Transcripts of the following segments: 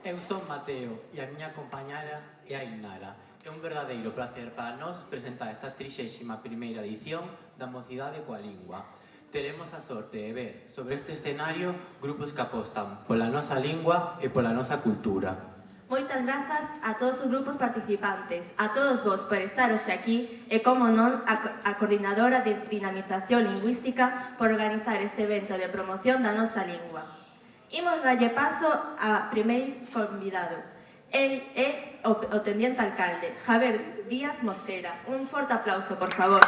Eu son Mateo e a miña compañera é a Inara. É un verdadeiro placer para nós presentar esta 31ª edición da Mocidade coa Lingua. Teremos a sorte de ver sobre este escenario grupos que apostan pola nosa lingua e pola nosa cultura. Moitas grazas a todos os grupos participantes, a todos vos por estar hoxe aquí e, como non, a Coordinadora de Dinamización Lingüística por organizar este evento de promoción da nosa lingua. Imos darlle paso a primeiro convidado. El é o teniente alcalde, Javier Díaz Mosquera. Un forte aplauso, por favor.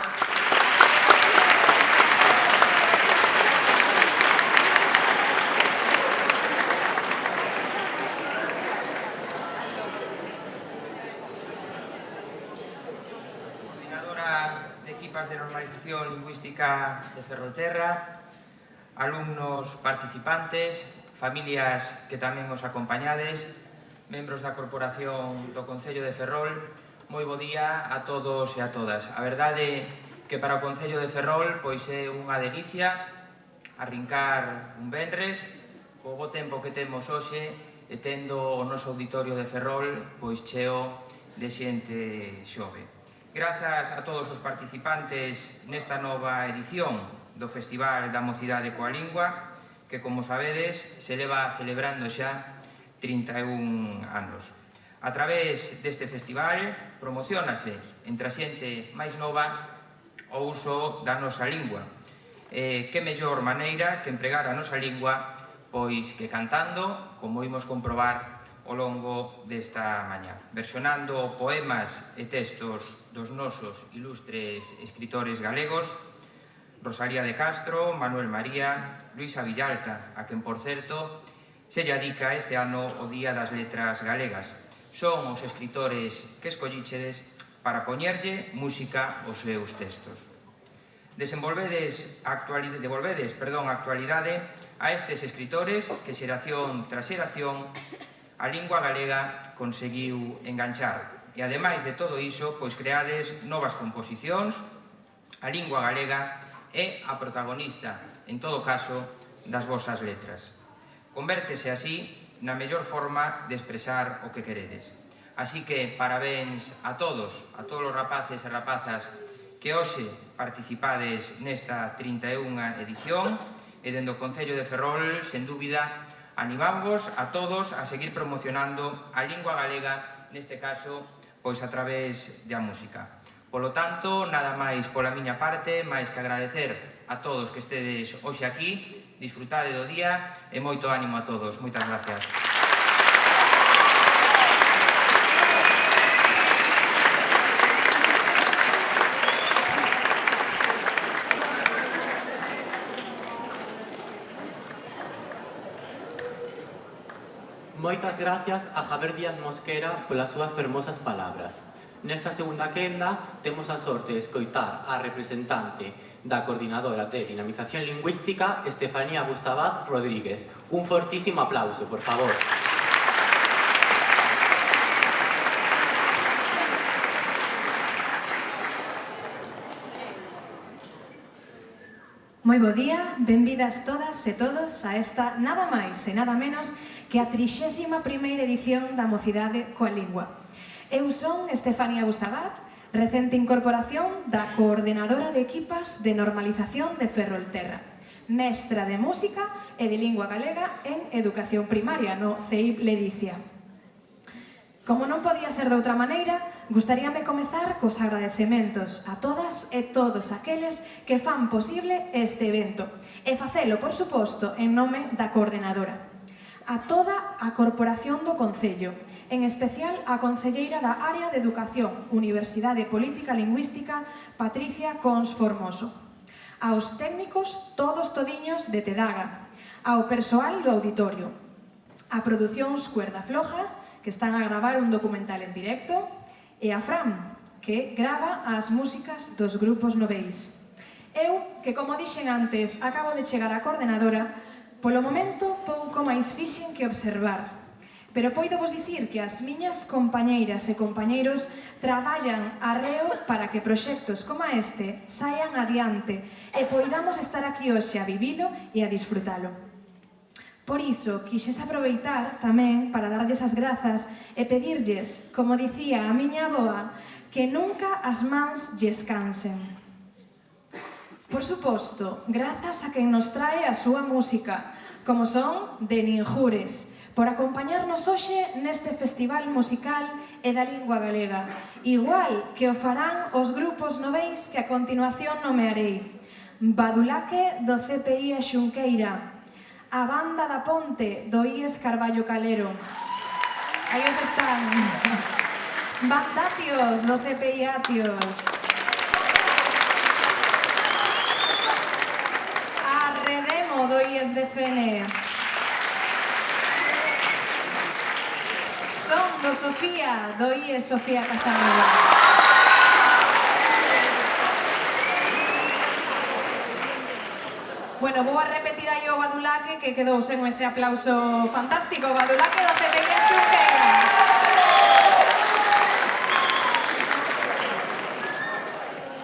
Coordinadora de equipas de normalización lingüística de Ferrolterra, alumnos participantes, familias que tamén os acompañades, membros da Corporación do Concello de Ferrol, moi bo día a todos e a todas. A verdade que para o Concello de Ferrol pois é unha delicia arrincar un venres co bo tempo que temos hoxe e tendo o noso auditorio de Ferrol pois cheo de xente xove. Grazas a todos os participantes nesta nova edición do Festival da Mocidade coa Lingua, que, como sabedes, se leva celebrando xa 31 anos. A través deste festival promocionase entre a xente máis nova o uso da nosa lingua. Que mellor maneira que empregar a nosa lingua pois que cantando, como imos comprobar ao longo desta mañá, versionando poemas e textos dos nosos ilustres escritores galegos, Rosalía de Castro, Manuel María, Luisa Villalta, a quen, por certo, se lle adica este ano o Día das Letras Galegas. Son os escritores que escollichedes para poñerlle música aos seus textos. Devolvedes actualidade a estes escritores que xeración tras xeración a lingua galega conseguiu enganchar. E, ademais de todo iso, pois creades novas composicións, a lingua galega é a protagonista, en todo caso, das vosas letras. Convértese así na mellor forma de expresar o que queredes. Así que parabéns a todos os rapaces e rapazas que hoxe participades nesta 31ª edición e dende o Concello de Ferrol, sen dúbida, animamos a todos a seguir promocionando a lingua galega, neste caso, pois a través da música. Polo tanto, nada máis pola miña parte, máis que agradecer a todos que estedes hoxe aquí, disfrutade do día e moito ánimo a todos. Moitas gracias. Moitas gracias a Javier Díaz Mosquera polas súas fermosas palabras. Nesta segunda quenda temos a sorte de escoitar a representante da Coordinadora de Dinamización Lingüística, Estefanía Bustabaz Rodríguez. Un fortísimo aplauso, por favor. Moi bo día, benvidas todas e todos a esta nada máis e nada menos que a 31ª edición da Mocidade coa Lingua. Eu son Estefanía Bustabaz, recente incorporación da Coordinadora de Equipas de Normalización de Ferrolterra, mestra de música e de lingua galega en educación primaria no CEIP Ledicia. Como non podía ser de outra maneira, gustaríame comezar cos agradecementos a todas e todos aqueles que fan posible este evento e facelo, por suposto, en nome da Coordinadora. A toda a Corporación do Concello, en especial a concelleira da Área de Educación, Universidade Política Lingüística, Patricia Cons Formoso. Aos técnicos todos todiños de Tedaga, ao persoal do auditorio, a Producións Cuerda Floja, que están a gravar un documental en directo, e a Fran, que grava as músicas dos grupos noveis. Eu, que como dixen antes, acabo de chegar á Coordenadora, polo momento pouco máis fixen que observar, pero poido vos dicir que as miñas compañeiras e compañeiros traballan arreo para que proxectos como este saian adiante e poidamos estar aquí hoxe a vivilo e a disfrutalo. Por iso, quixes aproveitar tamén para darlles as grazas e pedirlles, como dicía a miña avoa, que nunca as mans lles cansen. Por suposto, grazas a quen nos trae a súa música, como son de Ninjures, por acompañarnos hoxe neste festival musical e da lingua galega, igual que o farán os grupos noveis que a continuación nomearei. Badulaque do CPI a Xunqueira, a Banda da Ponte do IES Carballo Calero. Aí os están. Bandatios do CPI Atios. A Redemo do IES de Fene. Son do Sofía do IES Sofía Casanova. Bueno, vou a repetir aí o Badulaque que quedou sen ese aplauso fantástico. Badulaque do CPI a Xunqueira.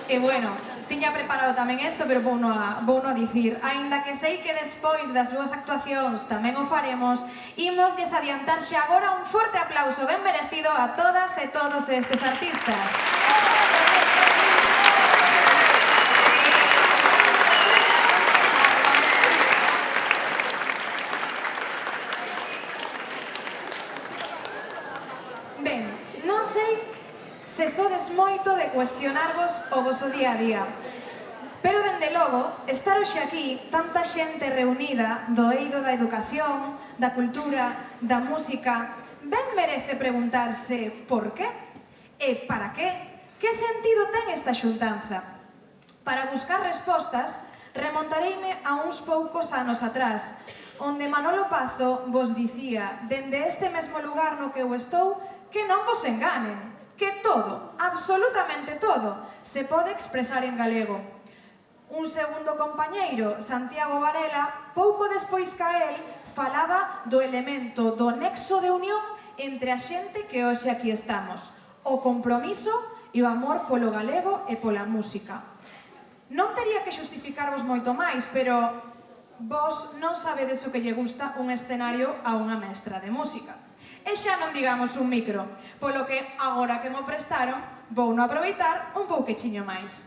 E bueno, tiña preparado tamén isto, pero vouno a dicir. Aínda que sei que despois das súas actuacións tamén o faremos, imosles adiantar xa agora un forte aplauso ben merecido a todas e todos estes artistas. Ben, non sei se sodes moito de cuestionarvos o voso día a día, pero dende logo, estar hoxe aquí, tanta xente reunida do eido da educación, da cultura, da música, ben merece preguntarse por qué e para qué, que sentido ten esta xuntanza. Para buscar respostas, remontareime a uns poucos anos atrás, onde Manolo Pazo vos dicía, dende este mesmo lugar no que eu estou, que non vos enganen, que todo, absolutamente todo, se pode expresar en galego. Un segundo compañeiro, Santiago Varela, pouco despois ca el, falaba do elemento do nexo de unión entre a xente que hoxe aquí estamos, o compromiso e o amor polo galego e pola música. Non tería que xustificarvos moito máis, pero vos non sabedes o que lle gusta un escenario a unha mestra de música. E xa non digamos un micro, polo que, agora que mo prestaron, vou non aproveitar un pouquechiño máis.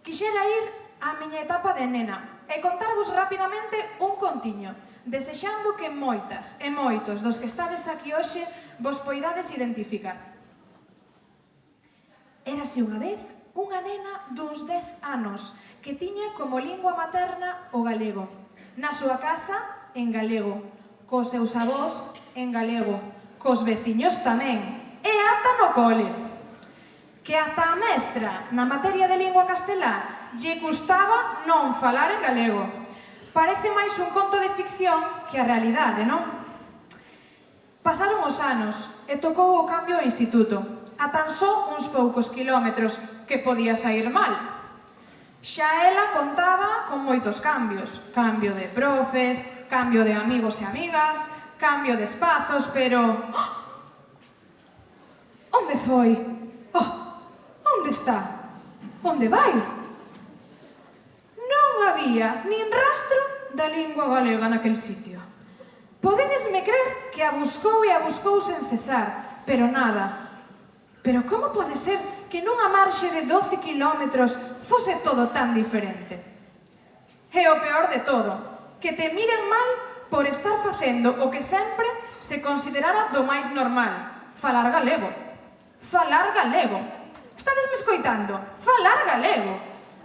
Quixera ir á miña etapa de nena e contarvos rapidamente un contiño, desexando que moitas e moitos dos que estades aquí hoxe vos poidades identificar. Érase unha vez unha nena duns 10 anos que tiña como lingua materna o galego. Na súa casa, en galego, cos seus avós, en galego, cos veciños tamén, e ata no cole. Que ata a mestra, na materia de lingua castelá, lle custaba non falar en galego. Parece máis un conto de ficción que a realidade, non? Pasaron os anos e tocou o cambio ao instituto, a tan só uns poucos kilómetros, que podía sair mal. Xa ela contaba con moitos cambios, cambio de profes, cambio de amigos e amigas, cambio de espazos, pero... Onde foi? Onde está? Onde vai? Non había nin rastro da lingua galega naquel sitio. Podedesme crer que a buscou e a buscou sen cesar, pero nada. Pero como pode ser que nunha marxe de 12 kilómetros fose todo tan diferente? E o peor de todo, que te miren mal por estar facendo o que sempre se considerara do máis normal, falar galego. Falar galego. Estadesme escoitando? Falar galego.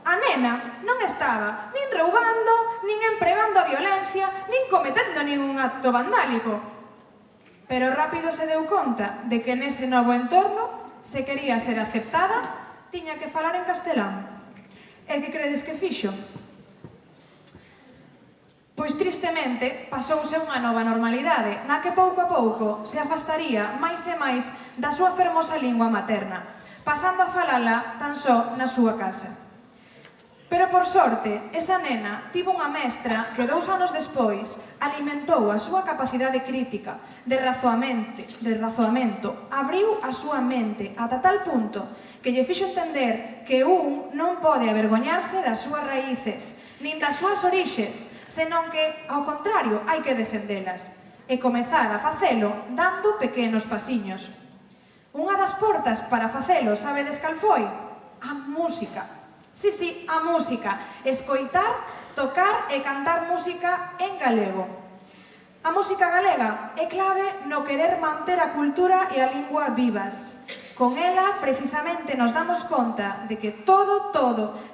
A nena non estaba nin roubando, nin empregando a violencia, nin cometendo ningún acto vandálico. Pero rápido se deu conta de que nese novo entorno, se quería ser aceptada, tiña que falar en castelán. E que credes que fixo? Pois tristemente pasouse unha nova normalidade na que pouco a pouco se afastaría máis e máis da súa fermosa lingua materna, pasando a falala tan só na súa casa. Pero por sorte, esa nena tivo unha mestra que 2 anos despois alimentou a súa capacidade crítica de razoamento, abriu a súa mente ata tal punto que lle fixo entender que un non pode avergoñarse das súas raíces, nin das súas orixes, senón que, ao contrario, hai que defendelas e comezar a facelo dando pequenos pasiños. Unha das portas para facelo, sabedes cal foi? A música. Sí, a música. Escoitar, tocar e cantar música en galego. A música galega é clave no querer manter a cultura e a lingua vivas. Con ela, precisamente, nos damos conta de que todo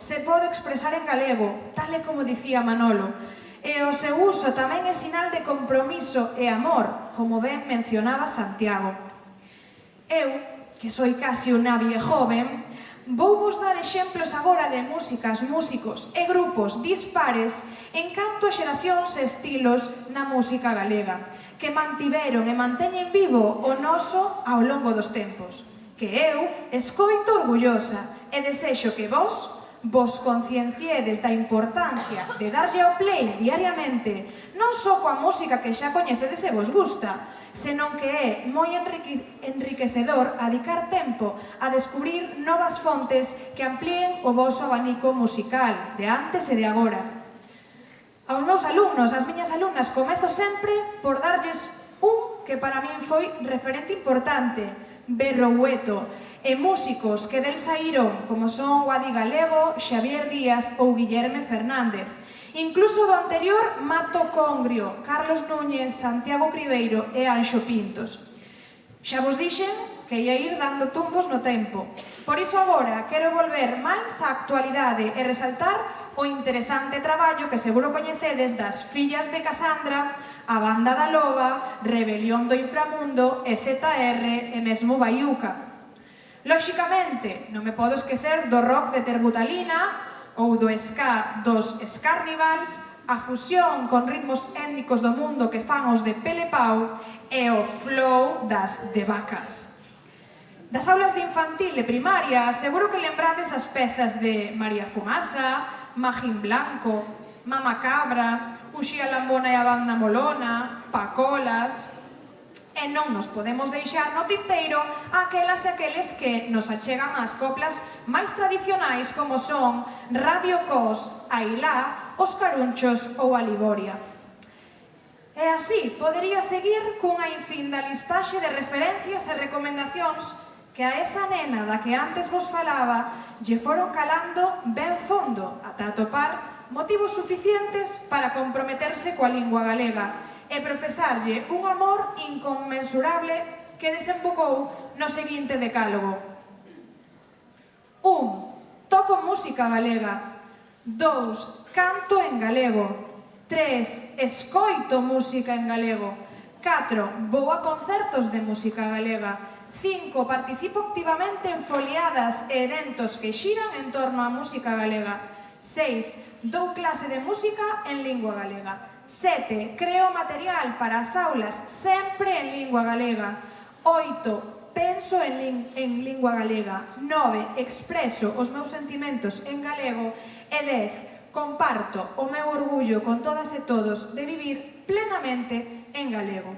se pode expresar en galego, tal e como dicía Manolo. E o seu uso tamén é sinal de compromiso e amor, como ben mencionaba Santiago. Eu, que soi casi unha viejoven, vou vos dar exemplos agora de músicas, músicos e grupos dispares en canto a xeracións e estilos na música galega, que mantiveron e manteñen vivo o noso ao longo dos tempos, que eu escoito orgullosa e desexo que vos concienciedes da importancia de darlle ao play diariamente, non só coa música que xa coñecedes e vos gusta, senón que é moi enriquecedor adicar tempo a descubrir novas fontes que amplíen o voso abanico musical de antes e de agora. Aos meus alumnos, ás miñas alumnas, comezo sempre por darlles un que para min foi referente importante, Berroueto, e músicos que del saíron, como son Guadi Galego, Xavier Díaz ou Guillerme Fernández. Incluso do anterior, Mato Congrio, Carlos Núñez, Santiago Cribeiro e Anxo Pintos. Xa vos dixen que ia ir dando tumbos no tempo. Por iso agora quero volver máis á actualidade e resaltar o interesante traballo que seguro coñecedes das Fillas de Casandra, a Banda da Loba, Rebelión do Inframundo, e ZR e mesmo Baiuca. Lóxicamente, non me podo esquecer do rock de Terbutalina ou do ska dos Scarnivals, a fusión con ritmos étnicos do mundo que fan os de Pele Pau e o flow das de Vacas. Das aulas de infantil e primaria, seguro que lembrades as pezas de María Fumasa, Magín Blanco, Mama Cabra, Uxía Lambona e a Banda Molona, Pacolas. E non nos podemos deixar no tinteiro aquelas e aqueles que nos achegan ás coplas máis tradicionais como son Radio Cos, Ailá, Os Carunchos ou a Liboria. E así podería seguir cunha infinda listaxe de referencias e recomendacións que a esa nena da que antes vos falaba lle foron calando ben fondo ata atopar motivos suficientes para comprometerse coa lingua galega e profesarlle un amor inconmensurable que desembocou no seguinte decálogo. 1. Toco música galega. 2. Canto en galego. 3. Escoito música en galego. 4. Vou a concertos de música galega. 5. Participo activamente en foliadas e eventos que xiran en torno á música galega. 6. Dou clase de música en lingua galega. 7. Creo material para as aulas sempre en lingua galega. 8. Penso en lingua galega. 9. Expreso os meus sentimentos en galego. E 10. Comparto o meu orgullo con todas e todos de vivir plenamente en galego.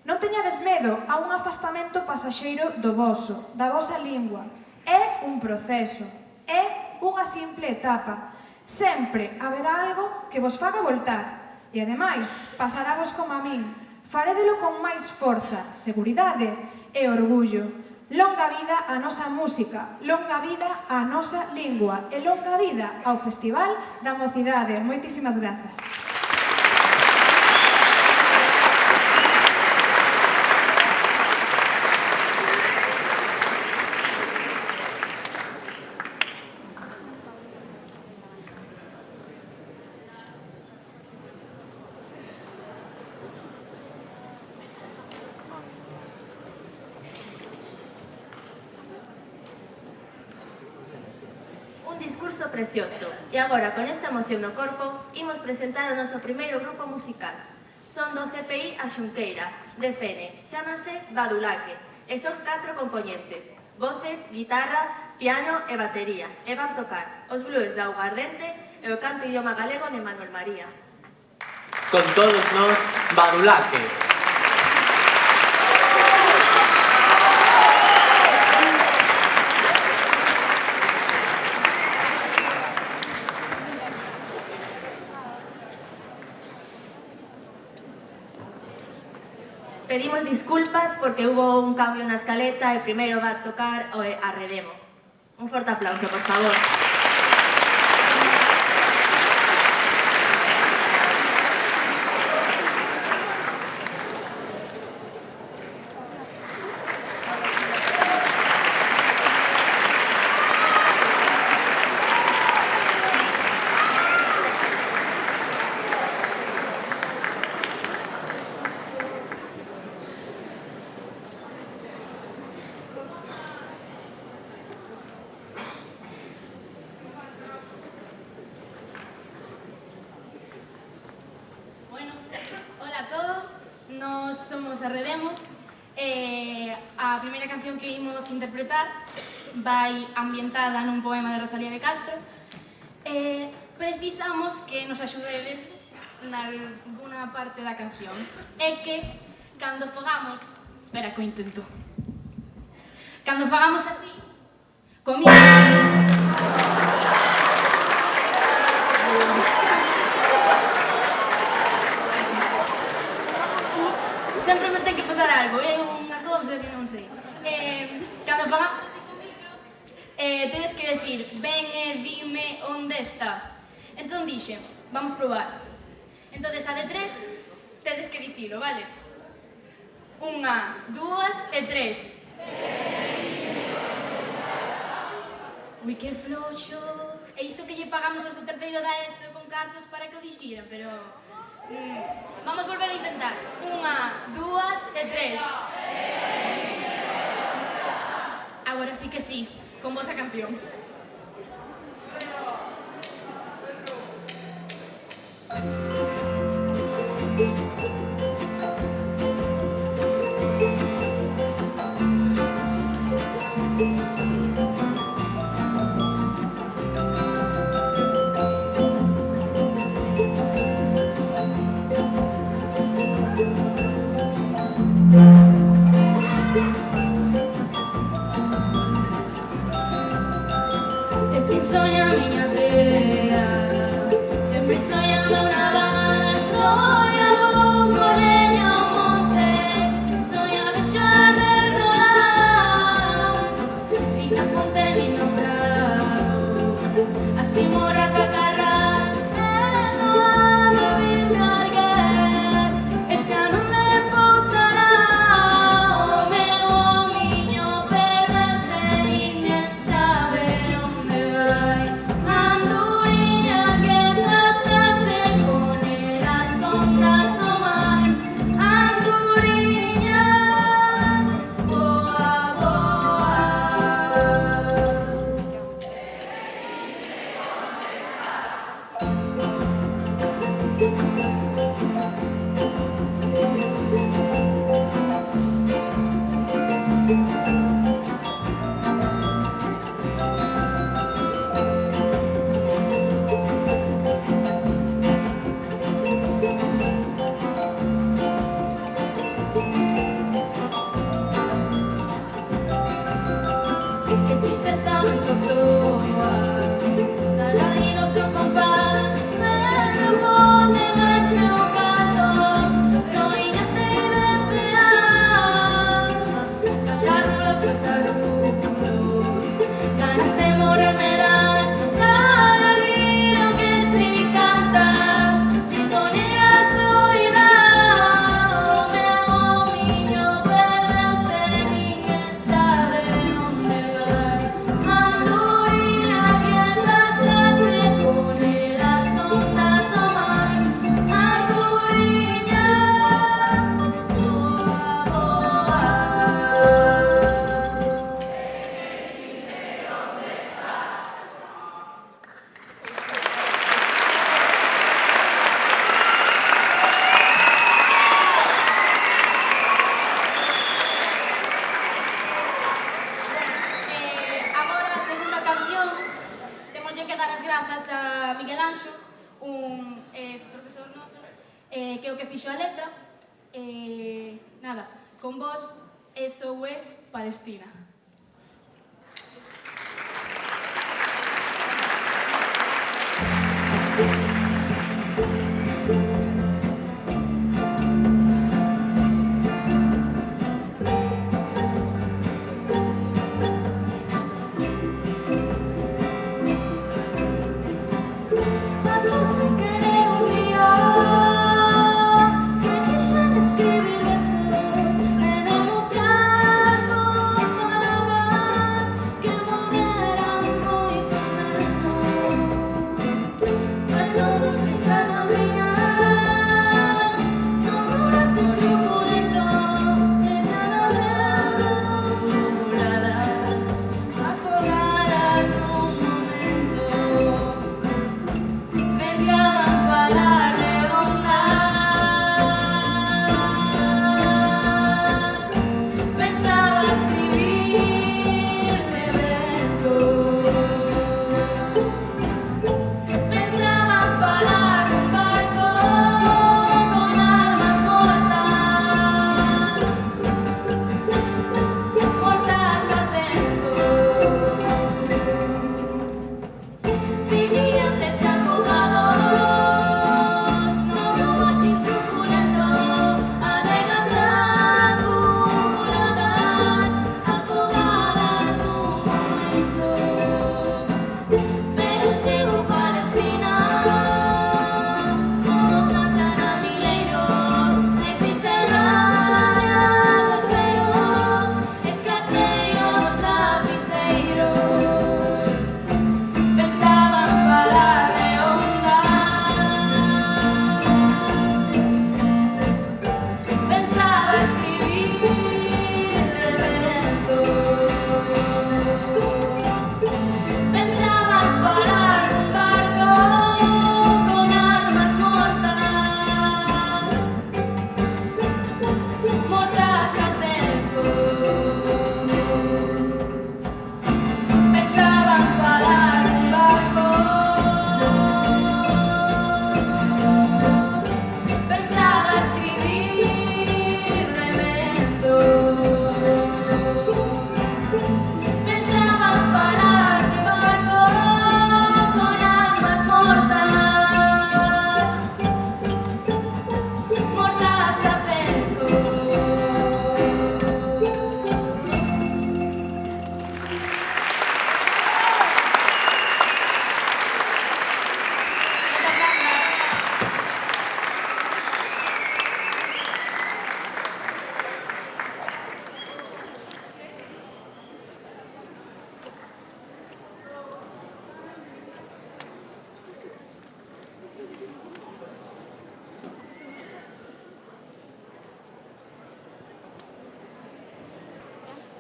Non teñades medo a un afastamento pasaxeiro do voso, da vosa lingua. É un proceso, é unha simple etapa. Sempre haberá algo que vos faga voltar. E, ademais, pasaravos como a min. Farédelo con máis forza, seguridade e orgullo. Longa vida a nosa música, longa vida a nosa lingua e longa vida ao Festival da Mocidade. Moitísimas grazas. Discurso precioso. E agora, con esta emoción no corpo, imos presentar o noso primeiro grupo musical. Son do CPI A Xunqueira, de Fene, chámanse Badulaque, e son 4 componentes, voces, guitarra, piano e batería, e van tocar os blues da Augardente e o canto idioma galego de Manuel María. Con todos nós, Badulaque. Pedimos disculpas porque hubo un cambio na escaleta e primeiro va a tocar Arredemo. Un forte aplauso, por favor. Somos Arredemo. A primeira canción que imos interpretar vai ambientada nun poema de Rosalía de Castro. Precisamos que nos axudedes nalguna parte da canción. É que cando fogamos... Espera que o intento. Cando fagamos así, comigo... Sempre me ten que pasar algo, é unha cousa que non sei. Cando fagamos así con micro, tedes que decir, ven e dime onde está. Entón dixe, vamos probar. Entón, a de 3, tedes que dicilo, vale? 1, 2 e 3. Ui, que floxo. E iso que lle pagamos aos do terceiro da ESO con cartos para que o dixeran, pero... Vamos volver a intentar. 1, 2 e 3. Agora sí que sí, con vos a canción. Soña miña terra, sempre soñando una barra, soña vou por leña ao monte, soña bexar de rolar, nin na fonte nin nos bravos, así morra cacarras, non ha de vir carguer, e xa non me pousará, o meu homiño perdeuse, ninguén sabe onde vai. Anduriña que pasache con as ondas do mar, Anduriña, boa, boa. Que tristeza vento soa, caladino seu compás, pero pone máis meu calor, soñate desear, cantar los meus alumnos, ganas de morir me dan, cada grito que si cantas, sintonía soidad, o meu homiño perdeuse, ninguén sabe onde vai. Anduriña que pasache con as ondas do mar, Anduriña, boa, boa. Agora, a segunda canción, temoslle que dar as grazas a Miguel Anxo, un ex-profesor noso, que é o que fixo a letra. Nada, con vos, SOS Palestina.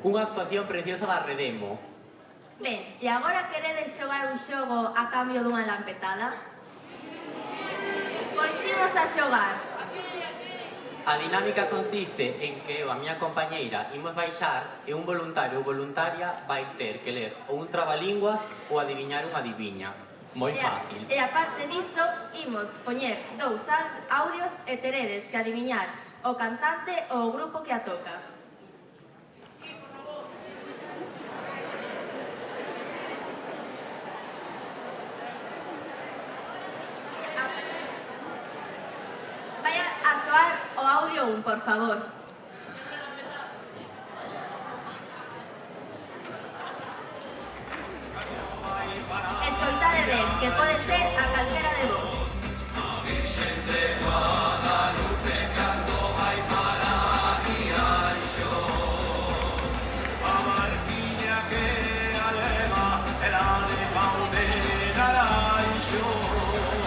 Unha actuación preciosa da Redemo. Ben, e agora queredes xogar un xogo a cambio dunha lampetada? Pois imos a xogar. A dinámica consiste en que eu a miña compañeira imos baixar e un voluntario ou voluntaria vai ter que ler ou un trabalinguas ou adiviñar unha adiviña. Moi fácil. E aparte diso, imos poñer 2 audios e teredes que adiviñar o cantante ou o grupo que a toca. Vai a soar o audio 1, por favor. Escoitade ben, que pode ser a calquera de vos.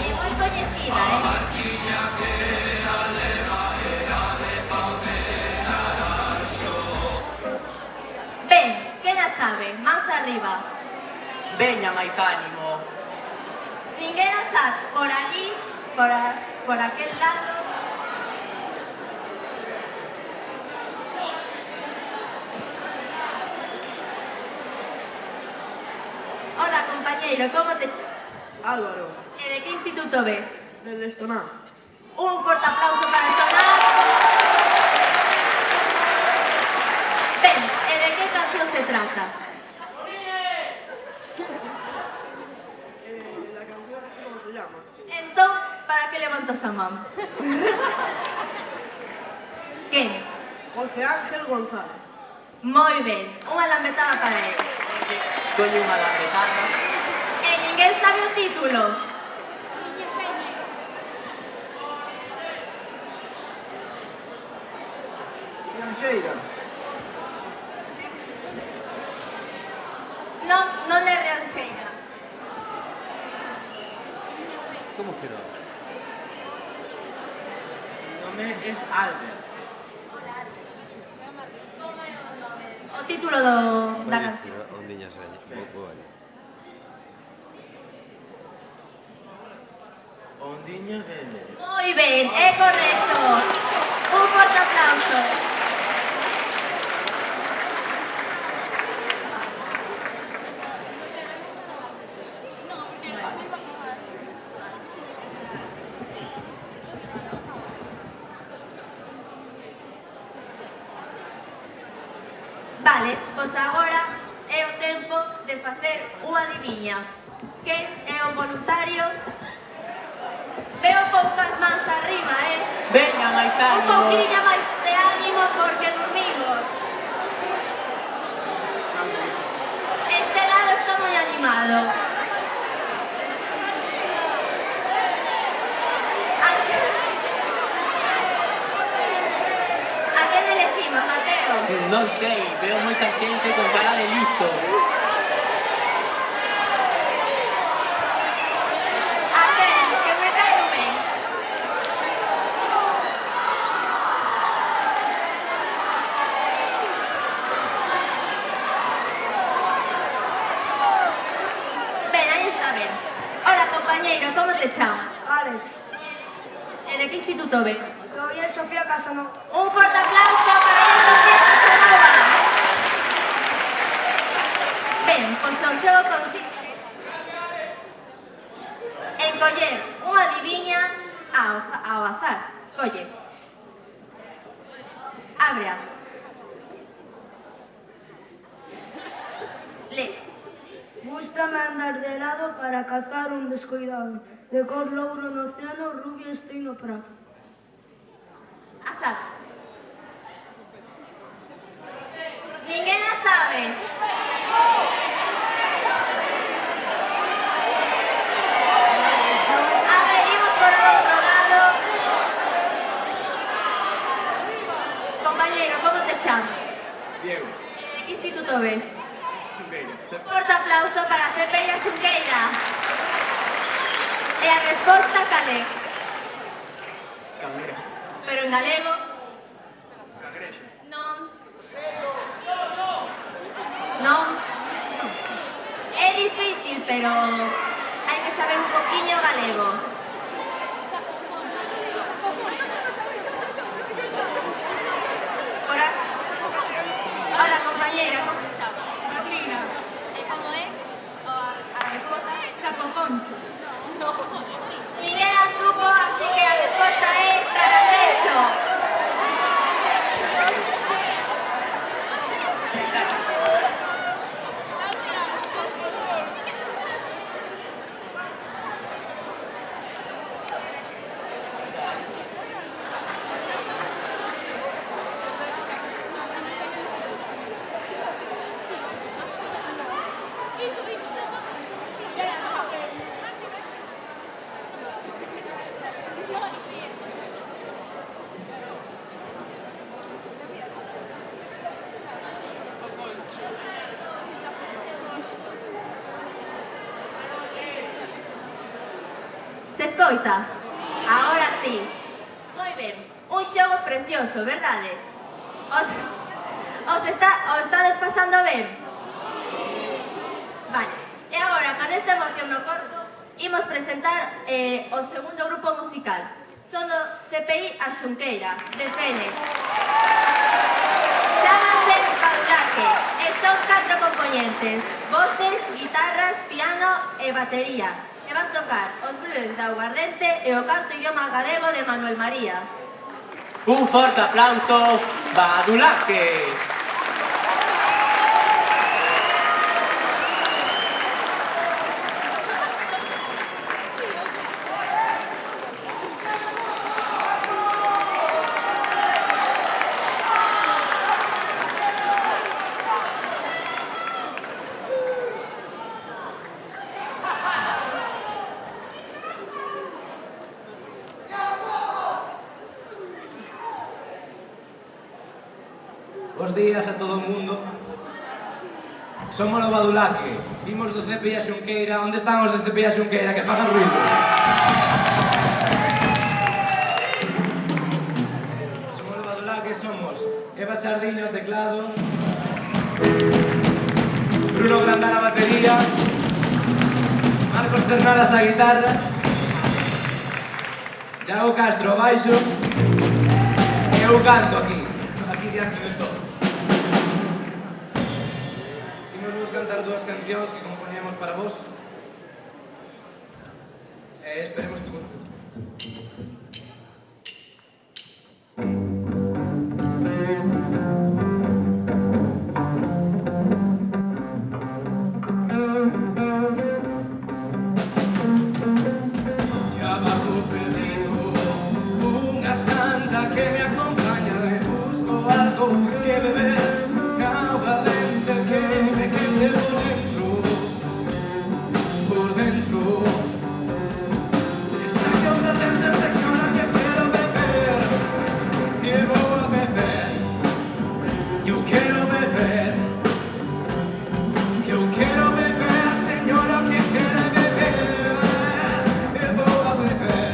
E moi coñecida, Ben, quen a sabe? Mans arriba. Veña, máis ánimo. Ninguén a sabe. Por allí, por aquel lado. Hola, compañeiro, como te chamas? Álvaro, E de que instituto ves? del Estoná. Un forte aplauso para Estonar. Ben, e de que canción se trata? La canción no sé cómo se llama. Entón, para que levantas a man? Quen? José Ángel González. Moi ben, unha lambetada para él. Colle unha lampetada. E ninguén sabe o título. Grancheira. Non é Rianxeira. Como que non? Mi nombre es Albert. Como é o nome? O título da canción. Ondiñas vellas. Vale. Ondiña Vélez. Moi ben, é correcto. Un forte aplauso. Vale, pois agora é o tempo de facer unha adiviña. Quen é o voluntario? Veo poucas mans arriba, Veña, máis Un ánimo. pouquiño máis de ánimo porque dormimos. Este lado está moi animado. A quen elegimos, Mateo? Non sei, veo moita xente con cara de listos. A quen? Que me cae ben. Ben, aí está ben. Hola, compañeiro, como te chamas? Alex. E de que instituto ves? Todavía es Sofía Casanova. Un forte aplauso para ella, Sofía Casanova. Ben, pois o xogo consiste en coller unha adiviña ao azar. Colle. Ábrea. Le. Gústame andar de lado para cazar un descuidado. De cor louro no océano, rubio estoy no prato. Azar. Ninguén a sabe. A ver, imos por outro lado. Compañeiro, como te chamas? Diego. De que instituto ves? Xunqueira. Forte aplauso para Cepella Xunqueira. E a resposta calé? Cangrejo. Pero en galego? Cangrejo. Non. Non? É difícil, pero hai que saber un poquinho galego. Hola, compañeira, como te chamas? Marlina, E como é? A resposta é Sapoconcho. Miguel a supo, así que a resposta é Caraqueixo. Se escoita? Ahora sí. Moi ben. Un xogo precioso, verdade? Os estades pasando ben? Vale. E agora, con esta emoción no corpo, imos presentar o segundo grupo musical. Son do CPI A Xunqueira, de Fene. Chámase Badulaque e son 4 componentes: voces, guitarras, piano e batería. E van tocar os blues da Aguardente e o canto idioma galego de Manuel María. Un forte aplauso, Badulaque. Bos días a todo o mundo. Somos o Badulaque. Vimos do CPI A Xunqueira. Onde están os de CPI A Xunqueira? Que fagan ruido. Somos o Badulaque, somos Eva Sardiño ao teclado, Bruno Grandal a batería, Marcos Ternadas a guitarra, Iago Castro ao baixo e eu canto aquí diante de todo. Imos vos cantar dúas cancións que compoñemos para vos e esperemos que vos guste. Que beber, aguardente que me quede por dentro. Esa que aguardente, señora, que quiero beber, y voy a beber. Yo quiero beber, señora, que quiere beber, y voy a beber.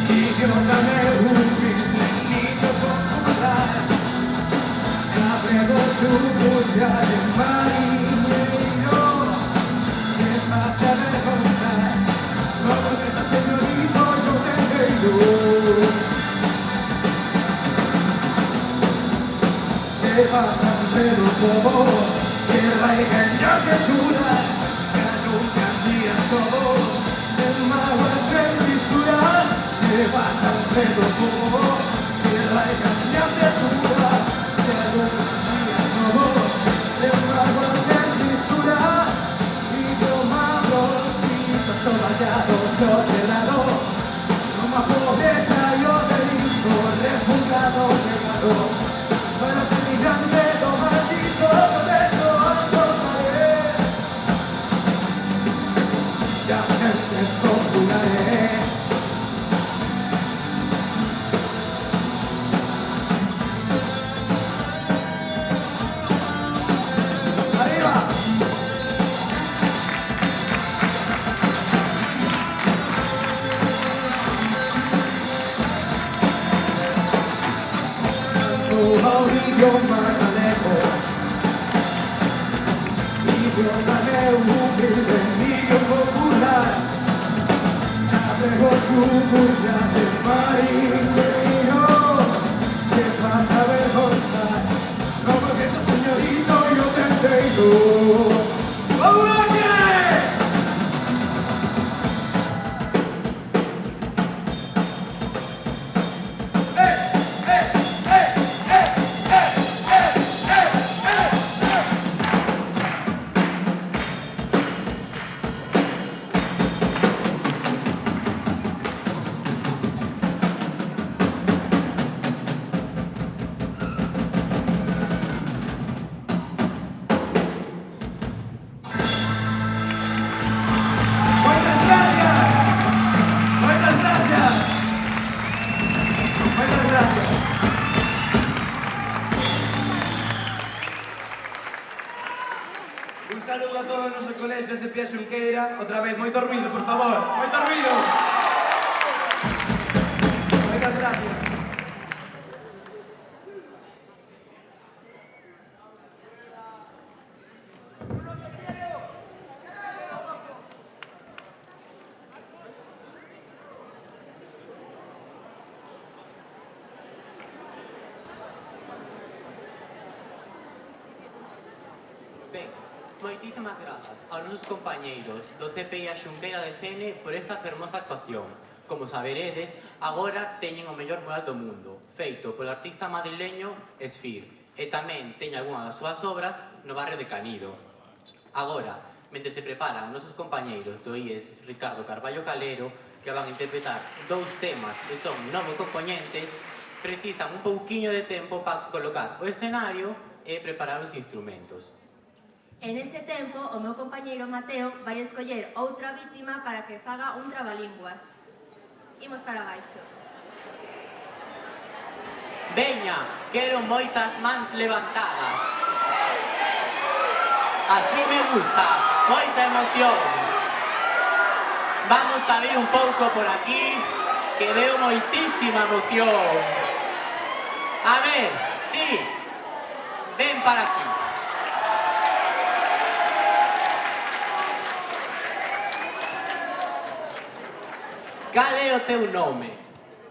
idioma humilde, niño popular, abrigo su bulla de marinero, que pase a avergonzar, como ese señorito yo tengo. Que pasan pero como tierra y cañas y escuras, que anuncian días todos, sin maguas de tristuras. Que pasan pero como tierra y cañas y escuras, que anuncian días todos, sin maguas de tristuras. Idiomados, gritos o vallados o cerrados, como a pobreza y obelisco, refugado, negado. Para este migrante lo maldito, por eso os cortaré. Ya sientes popularé. ¡Arriba! Idioma gallego, idioma humilde, niño popular, abrigo su bulla de marinero, que pasa a avergonzar, como que ese señorito yo 32. ¡Ahora qué! Un saludo a todo o noso colexio Cepia Xunqueira. Outra vez, moito ruido, por favor. Moito ruido. Moitas gracias. Ben, moitísimas grazas aos nosos compañeiros do CPI a Xunqueira de CN por esta fermosa actuación. Como saberedes, agora teñen o mellor mural do mundo, feito polo artista madrileño Esfir, e tamén teñen algunha das súas obras no barrio de Canido. Agora, mentre se preparan os nosos compañeiros do IES Ricardo Carballo Calero, que van a interpretar dous temas que son nove componentes, precisan un pouquiño de tempo para colocar o escenario e preparar os instrumentos. En ese tempo, o meu compañeiro Mateo vai escoller outra vítima para que faga un trabalínguas. Imos para baixo. Veña, quero moitas mans levantadas. Así me gusta, moita emoción. Vamos a ver un pouco por aquí, que veo moitísima emoción. A ver, ti, ven para aquí. Cal é o teu nome?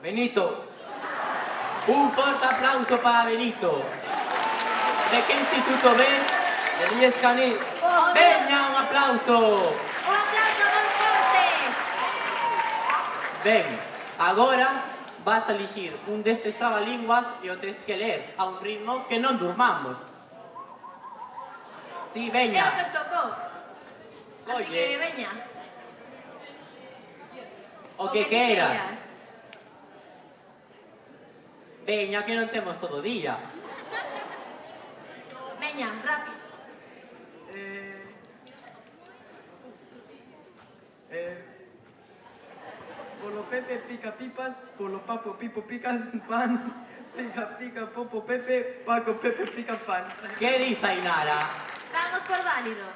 Benito. Un forte aplauso para Benito. De que instituto ves? De Niñez Caní. Veña, un aplauso. Un aplauso moi forte! Ben, agora vas a elixir un destes trabalínguas e o tes que ler a un ritmo que non durmamos. Si, É o veña. que tocou. Así que, Oye, veña. o que queiras. Veña, que non temos todo o día. Veña, rápido. Polo Pepe pica pipas, polo Papo pipo picas pan, pica pica popo Pepe, Paco Pepe pica pan. Que dis, Ainara? Vamos por válido.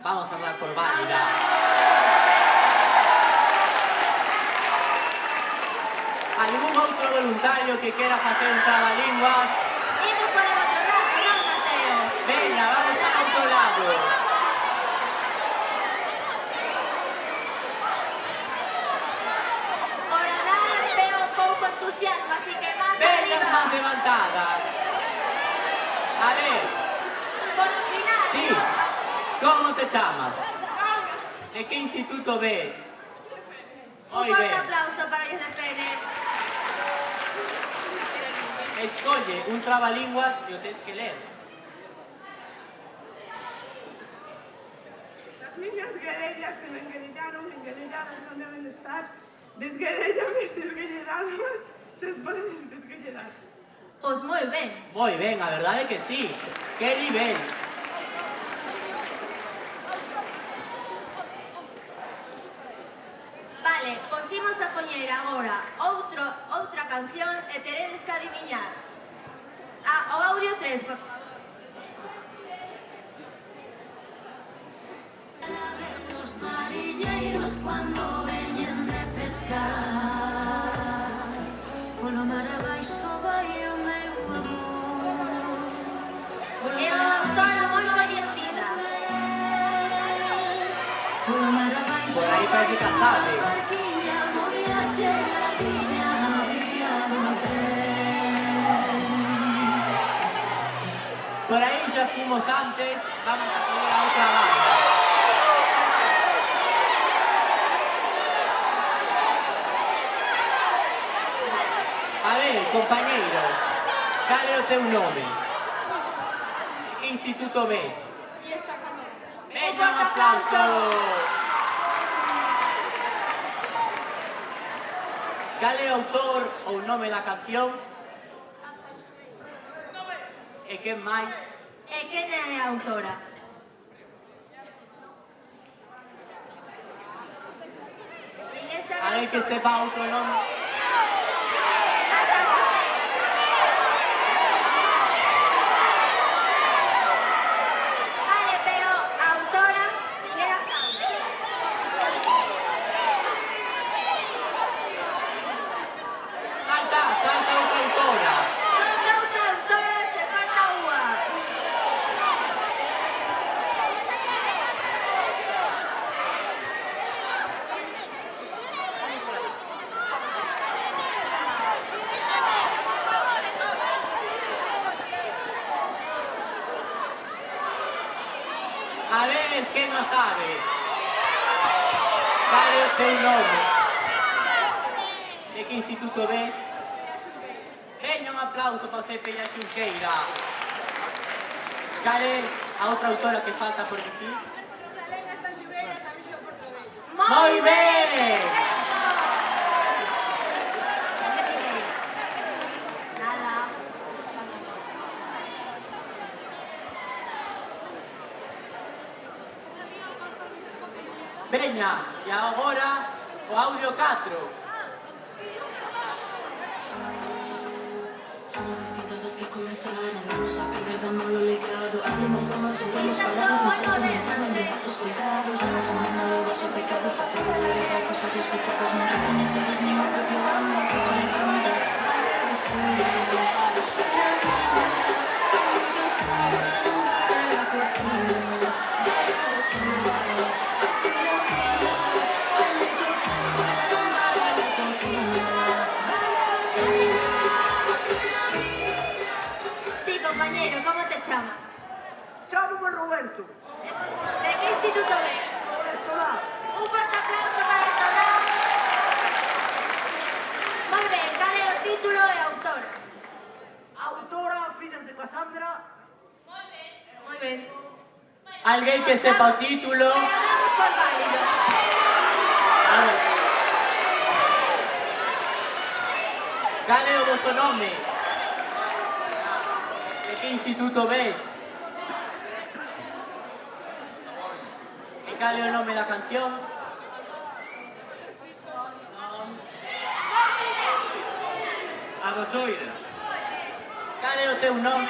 Vamos a dar por válida. Algún outro voluntario que quera facer un trabalinguas? Imos por el outro lado, non, Mateo? Veña, vamos para outro lado. Por alá veo pouco entusiasmo, así que más Veñas arriba. más levantadas. A ver, Por o final, ti, ¿no? como te chamas? De que instituto ves? Un Moi forte ben. aplauso para ellos de Fene. Escolle un trabalinguas e o tens que ler. Esas niñas guerellas se me enguerellaron, enguerelladas non deben de estar. Desguerellames, desguerelladas, se os podedes desguerellar. Pois moi ben. Moi ben, a verdade é que sí. Que nivel. Vale, pois imos a poñer agora outra canción e teredes que adiviñar. O audio 3, por favor. Los mariñeiros cuando veñen de pescar, polo mar abaixo vai o meu amor. É unha autora moi coñecida. Polo mar abaixo Por aí parece que a sabe. barquiña moi achegadiña na vía do tren. Por aí xa fomos antes, vamos a coller a outra banda. A ver, compañeiro, cal é o teu nome? Que instituto ves? Y es Casanova. Veña, un aplauso! Cal é o autor ou nome da canción? E quen máis? E quen é a autora? Ninguén sabe A ver que autora. sepa outro nome. As tanxugueiras, moi ben. Vale, pero a autora ninguén a sabe. Falta outra autora. Son dous autoras e falta unha. A ver, quen o sabe? Cal é o teu nome? De que instituto ves? Veña, un aplauso para Cepe e a Xunqueira. Cal é a outra autora que falta por dicir? Moi ben! Nada. Veña, e agora o audio 4. Somos distintas das que comezaron, vamos a perder, dámoslo legado. Hablemos, vamos, subimos paradas, nos echamos de tus cuidados. No somos malvados o pecado, facer de la guerra, cosas sospechadas, non recoñecedas, nin o propio bando, que pode contar. Basura, basura, foi moito trago de non parar a cocina. Basura, basura, foi moito trago de non parar a cocina. Ti, compañeiro, como te chamas? Chámame Roberto. De que instituto ves? Por Estolá. Un forte aplauso para Estolá. Moi ben, cal é o título e a autora? Autora, Fillas de Casandra. Moi ben. Alguén que sepa o título. Pero damos por válido. A ver. Cal é o vosso nome? De que instituto ves? E cal é o nome da canción? A Basoira. Cal é o teu nome?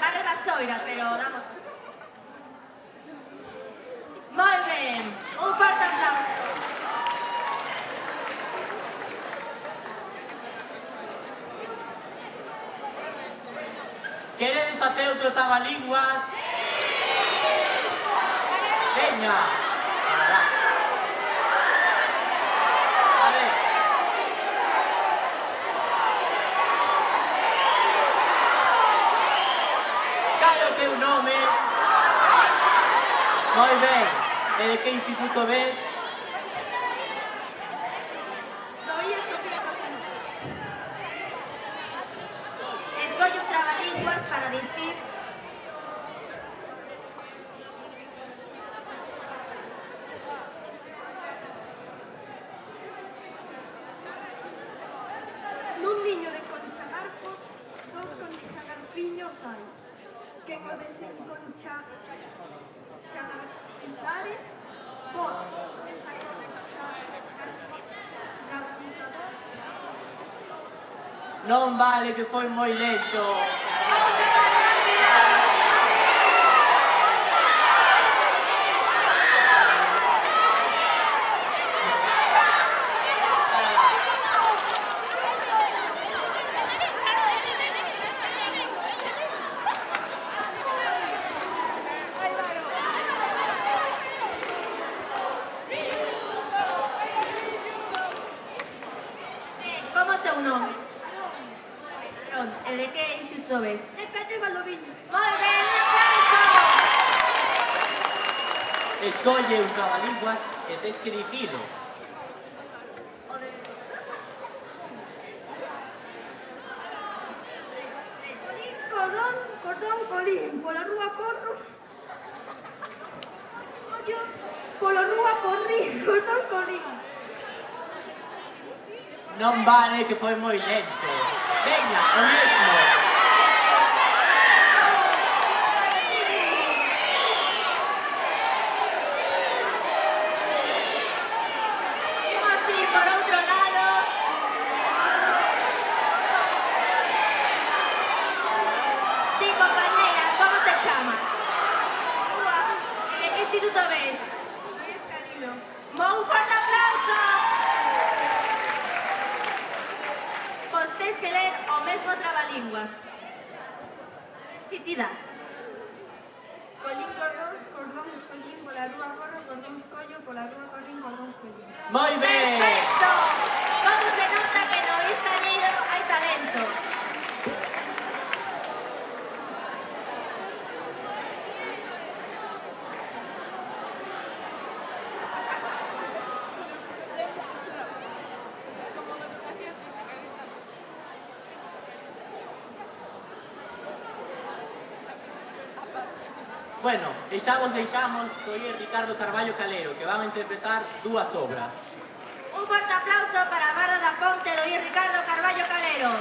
Barre Basoira, pero damos... Moi ben, un forte aplauso. Podedes facer outro trabalínguas? Veña. Alá. A ver. Cal é o teu nome? Moi ben. E de que instituto ves? Escolle un trabalínguas para dicir Nun niño de conchagarfos, dos conchagarfiños hai. Quen o desenconchagarfitare, pode desaconchagarfizadores. Non vale, que foi moi lento. como é teu nome? Aaron. E de que instituto ves? É Petro Valdoviño. Moi ben, un aplauso! Escolle un trabalínguas e tens que dicilo. Cordón, colín, pola rúa corro. Ollo, pola rúa corrí, cordón, colín. Non vale, que foi moi lento. Veña, o mesmo. Imos ir por outro lado. Ti, compañeira, como te chamas? Ua. E de que instituto ves? Soy Escarido. Un forte aplauso! Pois tens que ler o mesmo trabalínguas. A ver si ti das. Collín cordóns, cordón escollín, pola rúa corro, cordón escollo, pola rúa corrín, cordón escollín. Moi ben. ¡Perfecto! Como se nota que no Ista Nido hai talento. Bueno, e xa vos deixamos co Ricardo Carballo Calero, que van a interpretar dúas obras. Un forte aplauso para a Barda da Ponte do Ricardo Carballo Calero.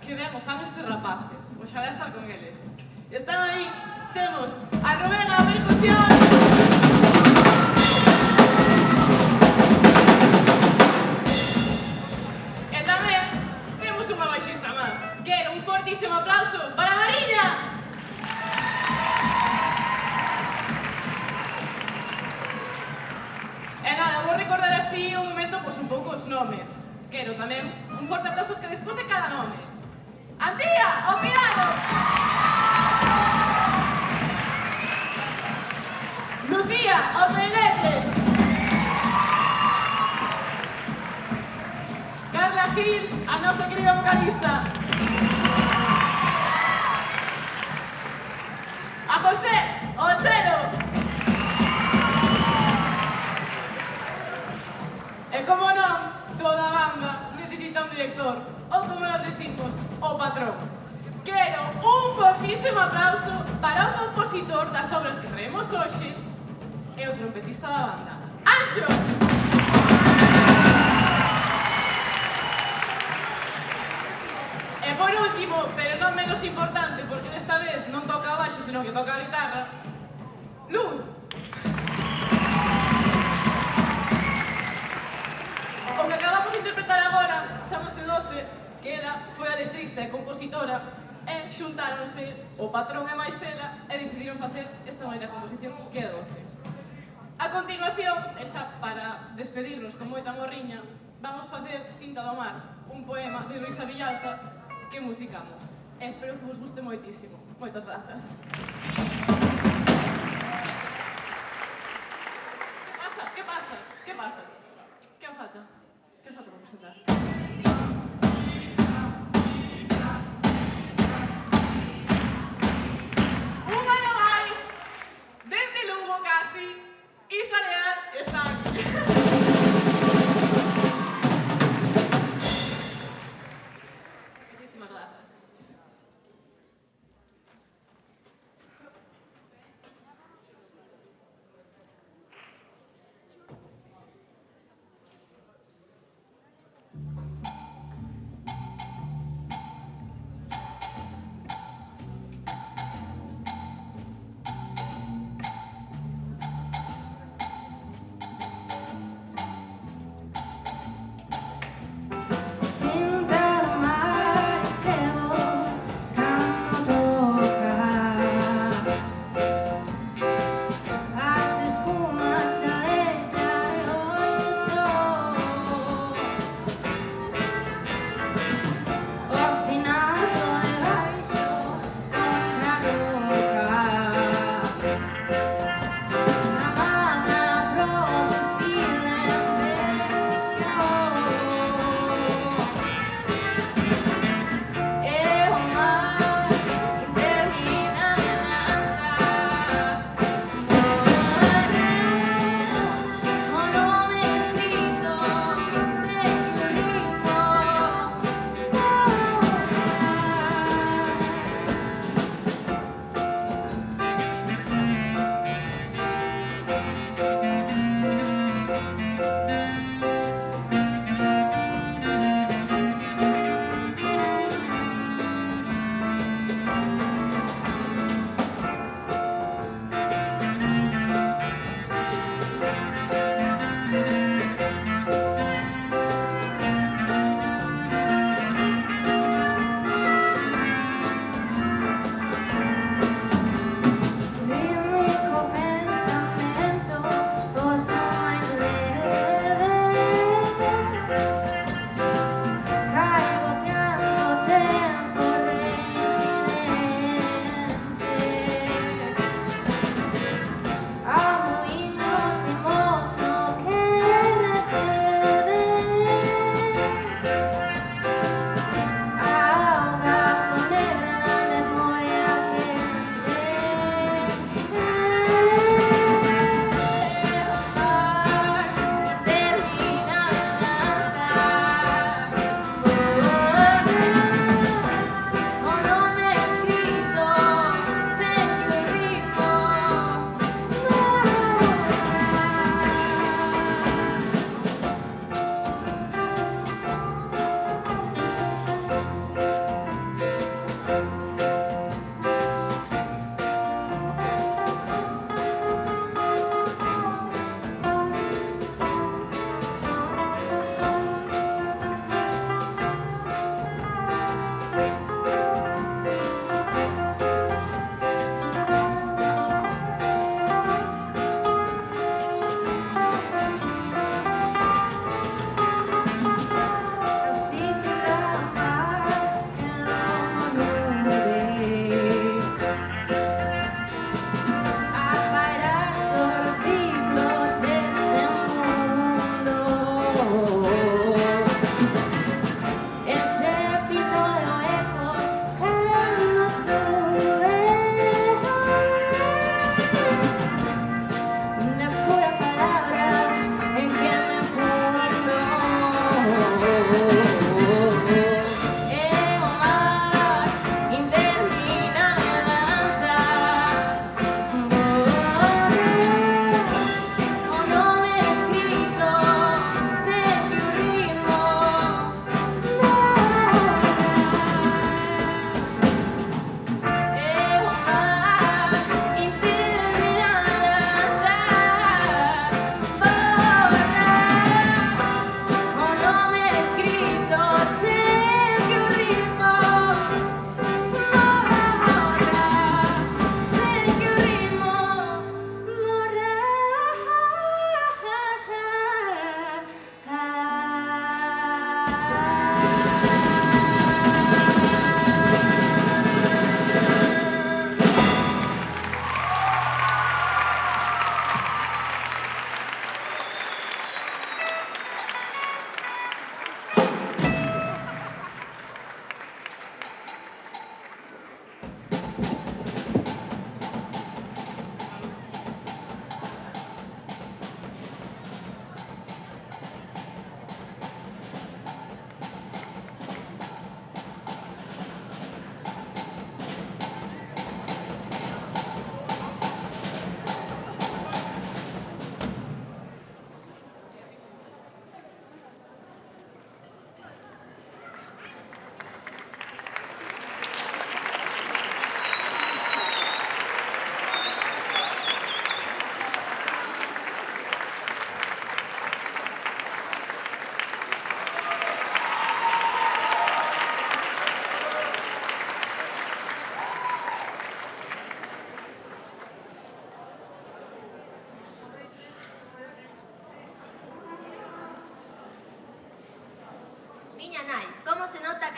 que ben o fan estes rapaces. Oxalá estar con eles. Están aí, temos a Rubén a percusión. E tamén temos unha baixista máis. Quero un fortísimo aplauso para Mariña. E nada, vou recordar así un momento, pois un pouco os nomes. Quero tamén un forte aplauso que despois de cada nome. Antía, ao piano! Lucía, ao clarinete! Carla Gil, a nosa querida vocalista! A José, ao chelo! E como non, toda a banda necesita un director, ou como nos decimos, o patrón. Quero un fortísimo aplauso para o compositor das obras que traemos hoxe e o trompetista da banda, Anxo! E por último, pero non menos importante, porque desta vez non toca a baixo, senón que toca a guitarra, Luz! O que acabamos de interpretar agora chamase Dose, que ela foi a letrista e compositora, e xuntáronse o patrón e máis ela e decidiron facer esta bonita composición que é Dose. A continuación, e xa para despedirnos con moita morriña, vamos facer Tinta do Mar, un poema de Luisa Villalta que musicamos. E espero que vos guste moitísimo. Moitas grazas. Que pasa? Que pasa? Que pasa? Que falta? Que falta para presentar? Un ano máis, dende Lugo casi, Isa Leal está aquí. Muchísimas gracias.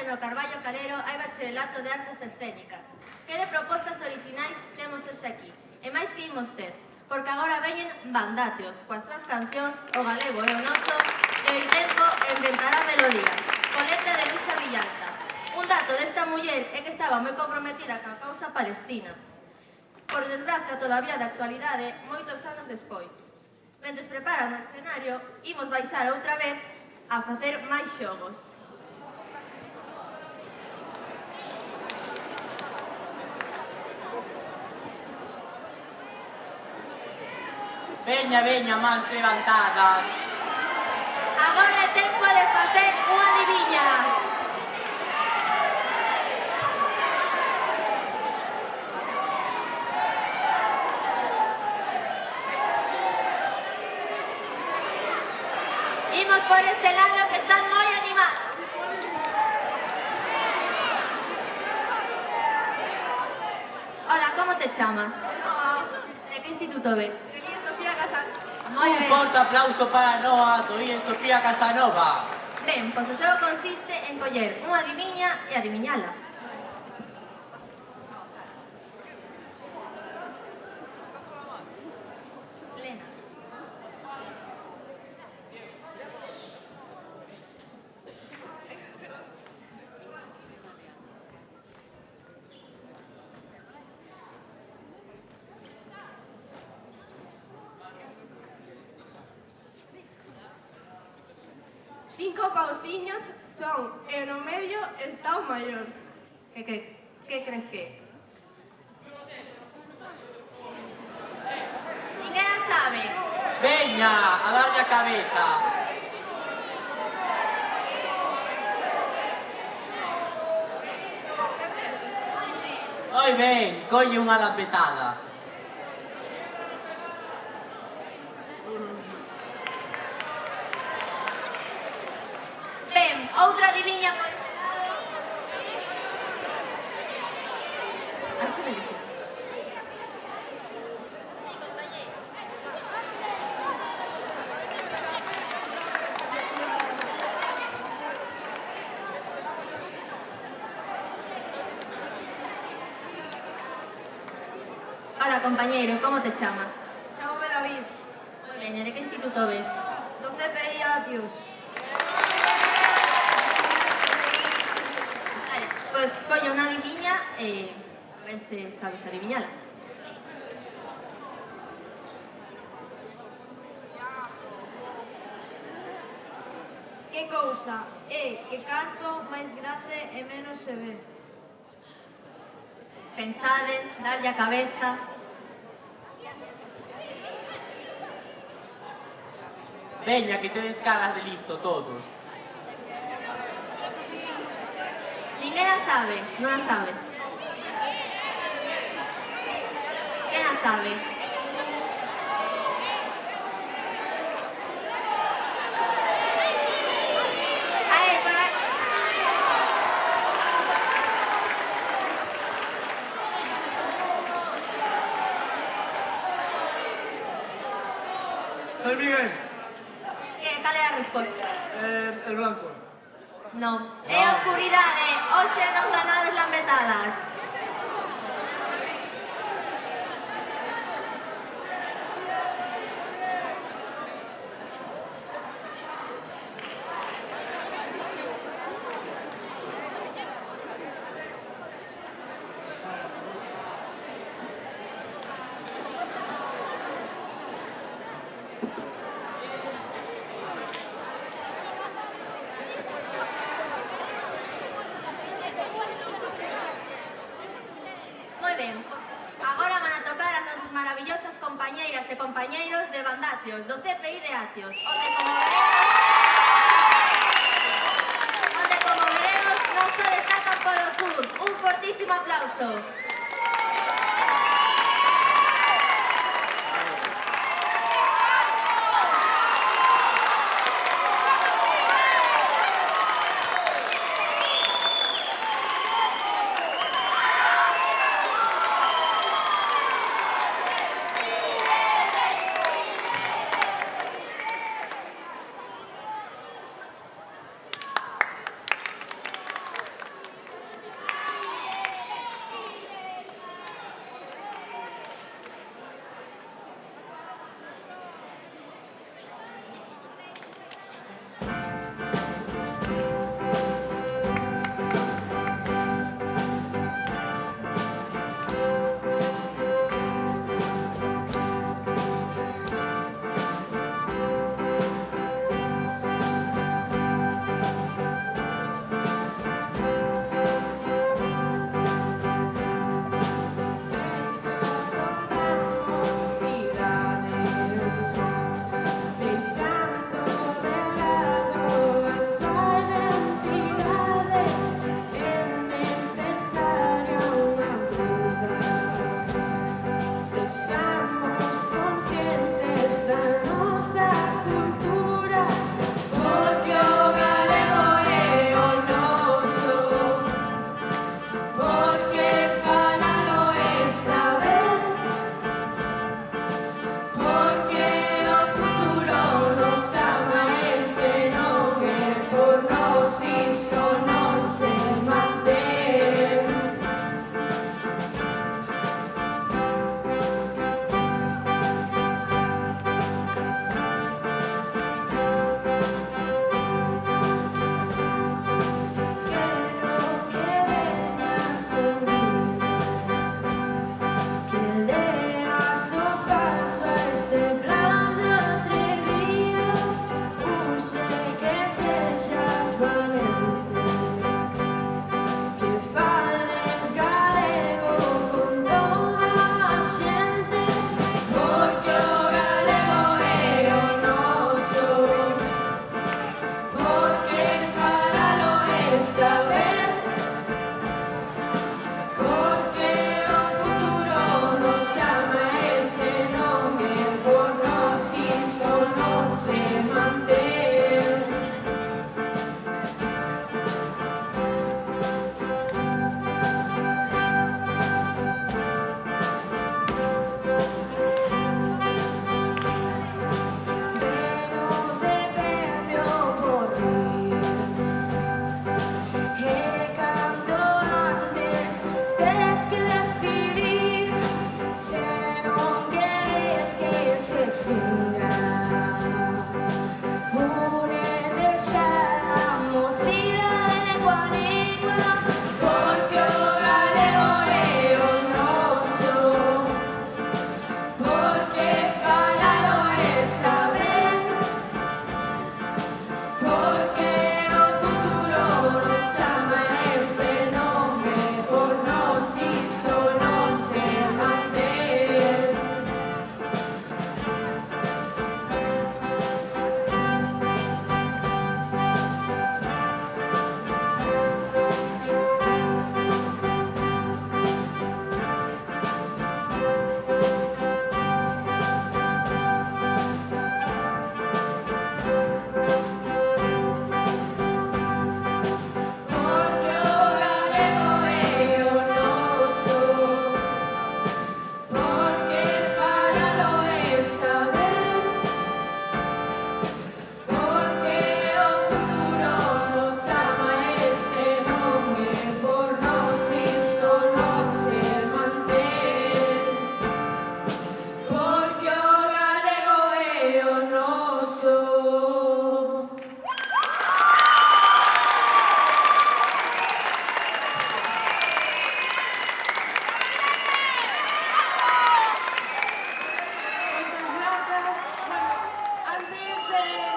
que no Carballo Calero hai bacharelato de artes escénicas. Que de propostas orixinais temos hoxe aquí? E máis que imos ter? Porque agora veñen Bandáteos, coas súas cancións O Galego e o Noso, e o tempo inventará melodía, con letra de Luisa Villalta. Un dato desta muller é que estaba moi comprometida ca causa palestina. Por desgracia, todavía de actualidade, moitos anos despois. Mentres preparan o escenario, imos baixar outra vez a facer máis xogos. Veña, veña, mans levantadas. Agora é tempo de facer unha adiviña. Imos por este lado que están moi animados. Hola, como te chamas? De que instituto ves? Sofía Casanova. Moi ben. Un forte aplauso para Noa, do IE Sofía Casanova. Ben, pois o xogo consiste en coller unha adiviña e adiviñala. Lena. Cinco pauciños son e no medio está o maior. Que crees que é? Ninguén a sabe. Veña, a darlle a cabeza. Moi ben, colle unha lampetada. Ben, outra adiviña por ese lado. Aquí me dixen. Mi compañero. Hola, compañeiro, como te chamas? Chámame David, Moi ben, e de que instituto ves? do CPI Atios. Vale, pois colle unha adiviña e a ver se sabes adiviñala. Que cousa é que canto máis grande e menos se ve? Pensade, darlle a cabeza. Veña, que tedes caras de listo todos. Ninguén a sabe, non a sabes. Quen a sabe? Para... San Miguel. Cal é a resposta? El blanco. Non. É a oscuridade. Hoxe non ganades lambetadas. Moi ben, agora van a tocar as nosas maravillosas compañeiras e compañeiros de Bandáteos, do CPI de Atios, onde como veremos non só destacan polo sur. Un fortísimo aplauso. extinga. Únete xa a mocidade coa lingua, porque o galego é o noso, porque falalo está ben, porque o futuro nos chama ese nome, por nós iso non se mantén. Porque o galego é o noso, porque falalo está ben, porque o futuro nos chama ese nome, por nós isto non se mantén. Porque o galego é o noso. Moitas grazas. Bueno,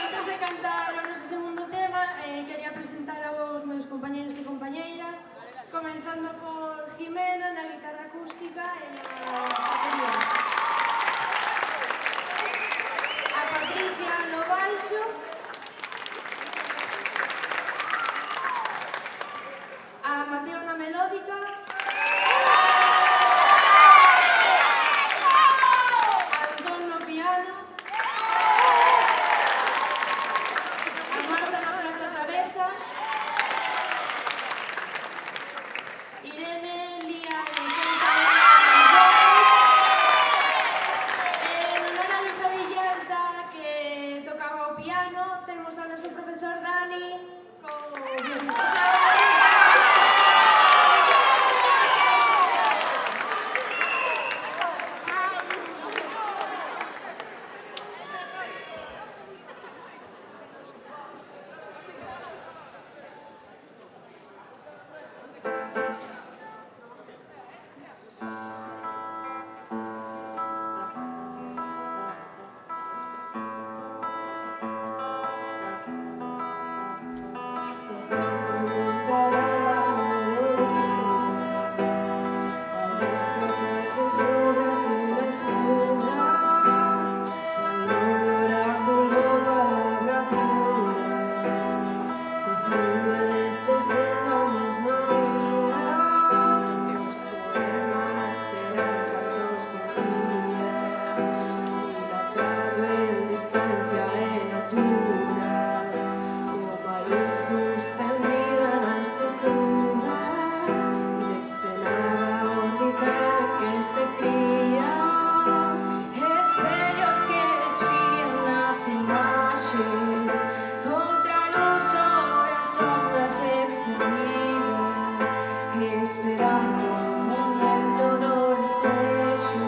antes de cantar o noso segundo tema, quería presentar aos meus compañeros e compañeiras, comenzando por Jimena na guitarra acústica e na batería, a Patricia no baixo, a Mateo na melódica, Antón no piano, a Marta na flauta travesa, Irene, Lía e Luisa en honor a Luisa Villalta, que tocaba o piano, temos ao noso profesor Dani co violín. Esperando un momento do reflexo,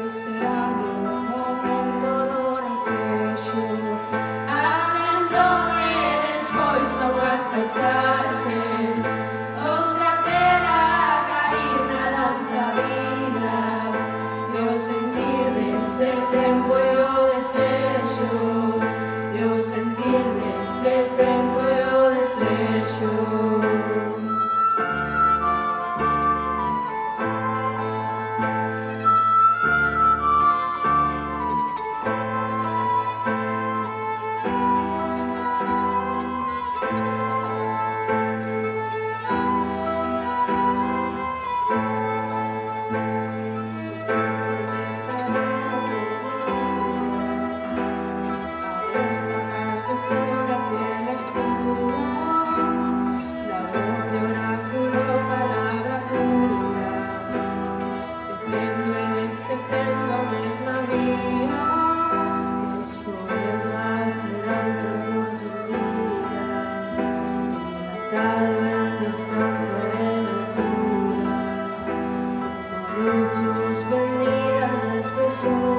esperando un momento do reflexo. Atento e despois son as paisaxes, outra tela a cair na danza vida, e o sentir dese tempo e o desexo, e o sentir dese tempo e o desexo. Esta casa sobre a tela escura, la voz de oráculo, palabra pura, teciendo y desteciendo a mesma vía, os poemas serán cantos del día, dilatado en distancia de locura, como luz suspendida en la espesura.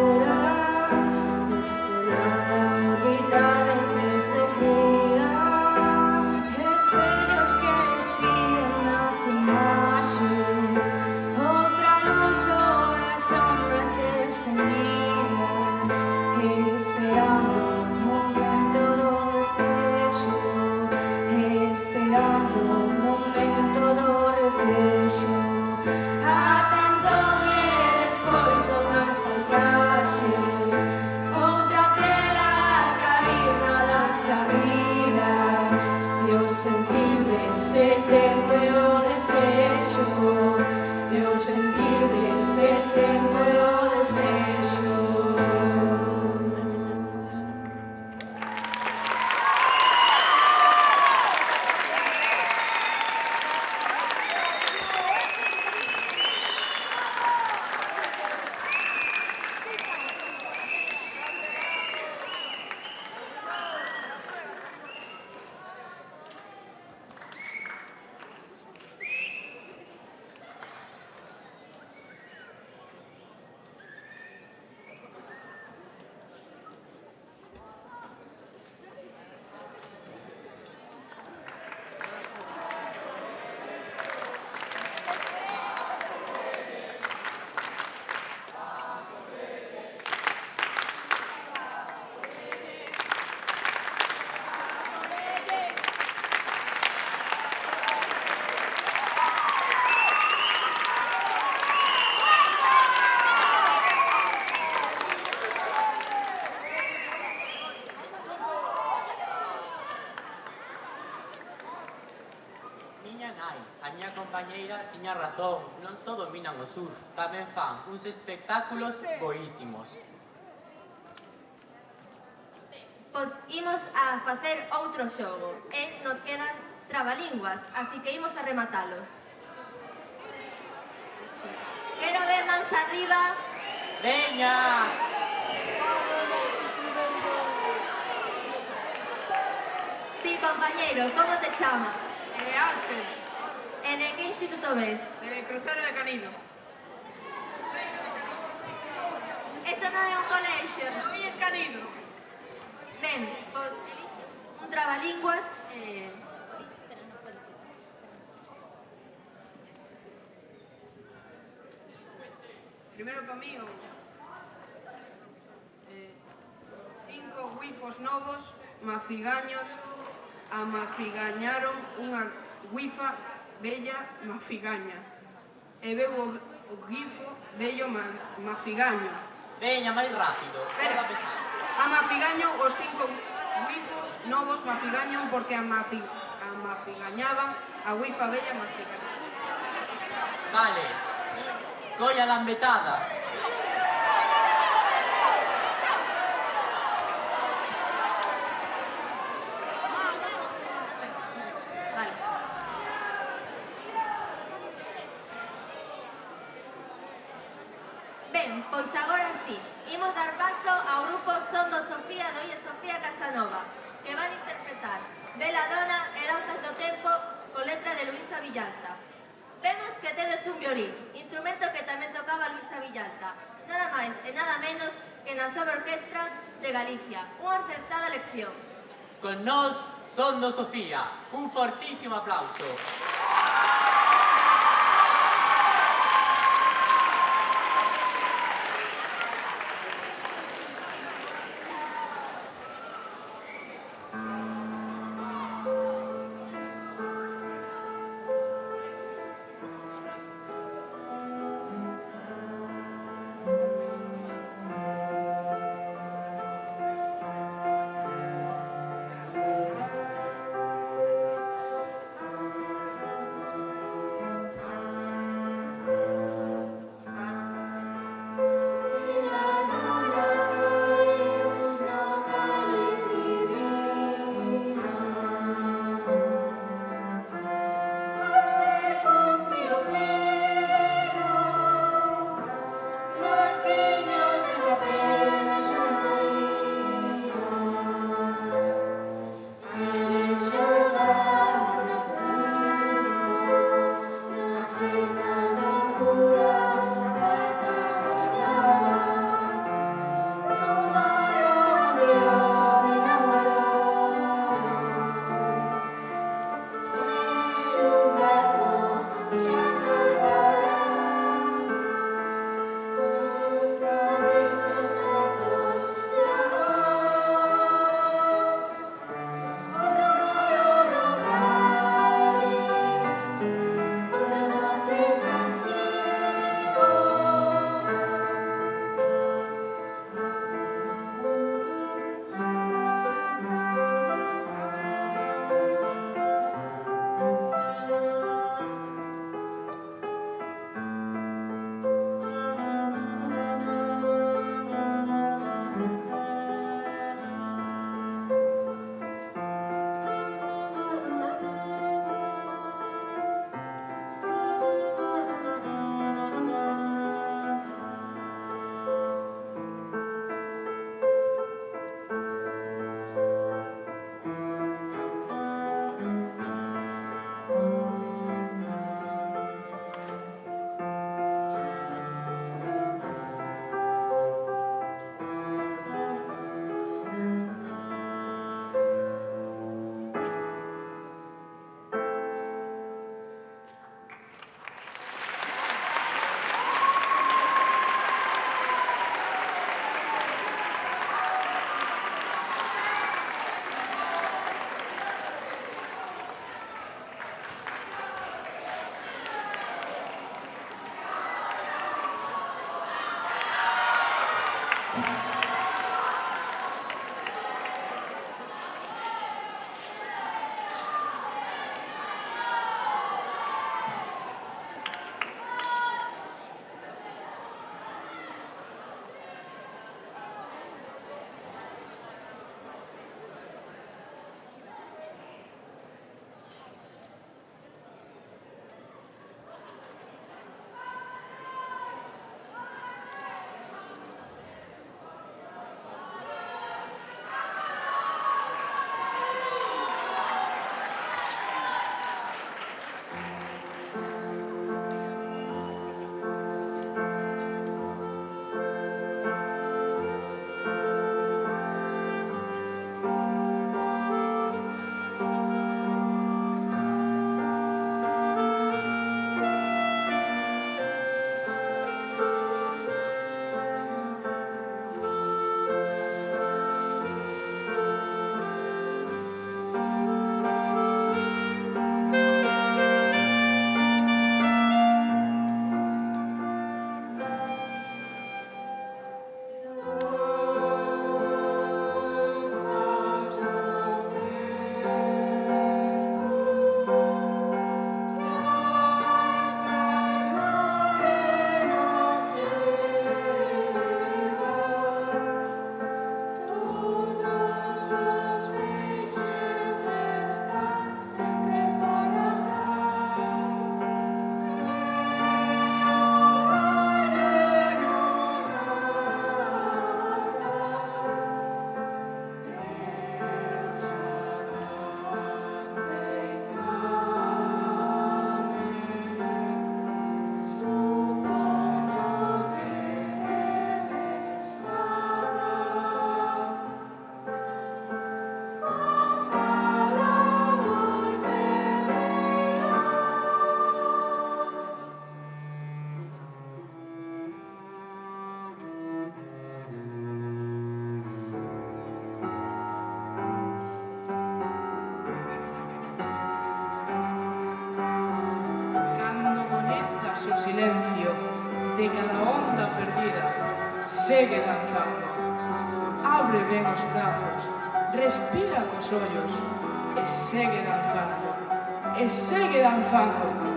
ese tempo e o desexo, e o sentir ese tempo e o desexo. A miña compañeira tiña razón, non só dominan o surf, tamén fan uns espectáculos boísimos. Pois imos a facer outro xogo e nos quedan trabalinguas, así que imos a rematalos. Quero ver mans arriba. Veña! Ti, compañeiro, como te chama? Ángel, E de que instituto ves? de Crucero de Canino. Eso non é un colexio. Hoy es Canino. Ben, pois elixe un trabalinguas e... Primero para mí, 5 wifos novos, mafigaños, amafigañaron unha wifa bella mafigaña. E veu o grifo bello mafigaño. Veña, máis rápido. Pero, amafigaño os 5 wifos novos mafigañon porque amafigañaban a wifa bella mafigaña. Vale. Colla lambetada. Vale. Ben, pois agora sí, imos dar paso ao grupo Son do Sofía do IE Sofía Casanova, que van interpretar Veladona e Danzas do Tempo con letra de Luisa Villalta. Vemos que tedes un violín, instrumento que tamén tocaba Luisa Villalta, nada máis e nada menos que na súa orquestra de Galicia. Unha acertada lección. Con nós, Son do Sofía. Un fortísimo aplauso. silencio de cada onda perdida, segue danzando. Abre ben os brazos, respira cos ollos e segue danzando. E segue danzando.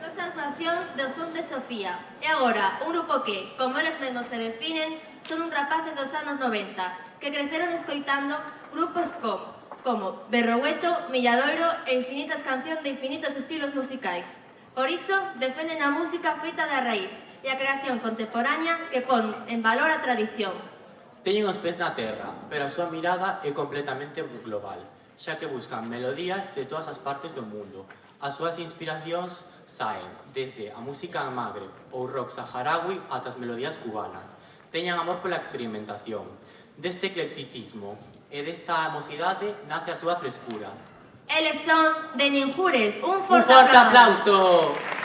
Dos actuacións do Son de Sofía. E agora, un grupo que, como eles mesmos se definen, son un rapaces dos anos 90, que creceron escoitando grupos como Berrogueto, Milladoiro e infinitas cancións de infinitos estilos musicais. Por iso, defenden a música feita da raíz e a creación contemporánea que pon en valor a tradición. Teñen os pés na terra, pero a súa mirada é completamente global, xa que buscan melodías de todas as partes do mundo. As súas inspiracións saen desde a música magreb ou rock saharaui ata as melodías cubanas. Teñen amor pola experimentación. Deste eclecticismo e desta mocidade nace a súa frescura. Eles son de Ninjures. Un ¡Un forte forte aplauso! aplauso!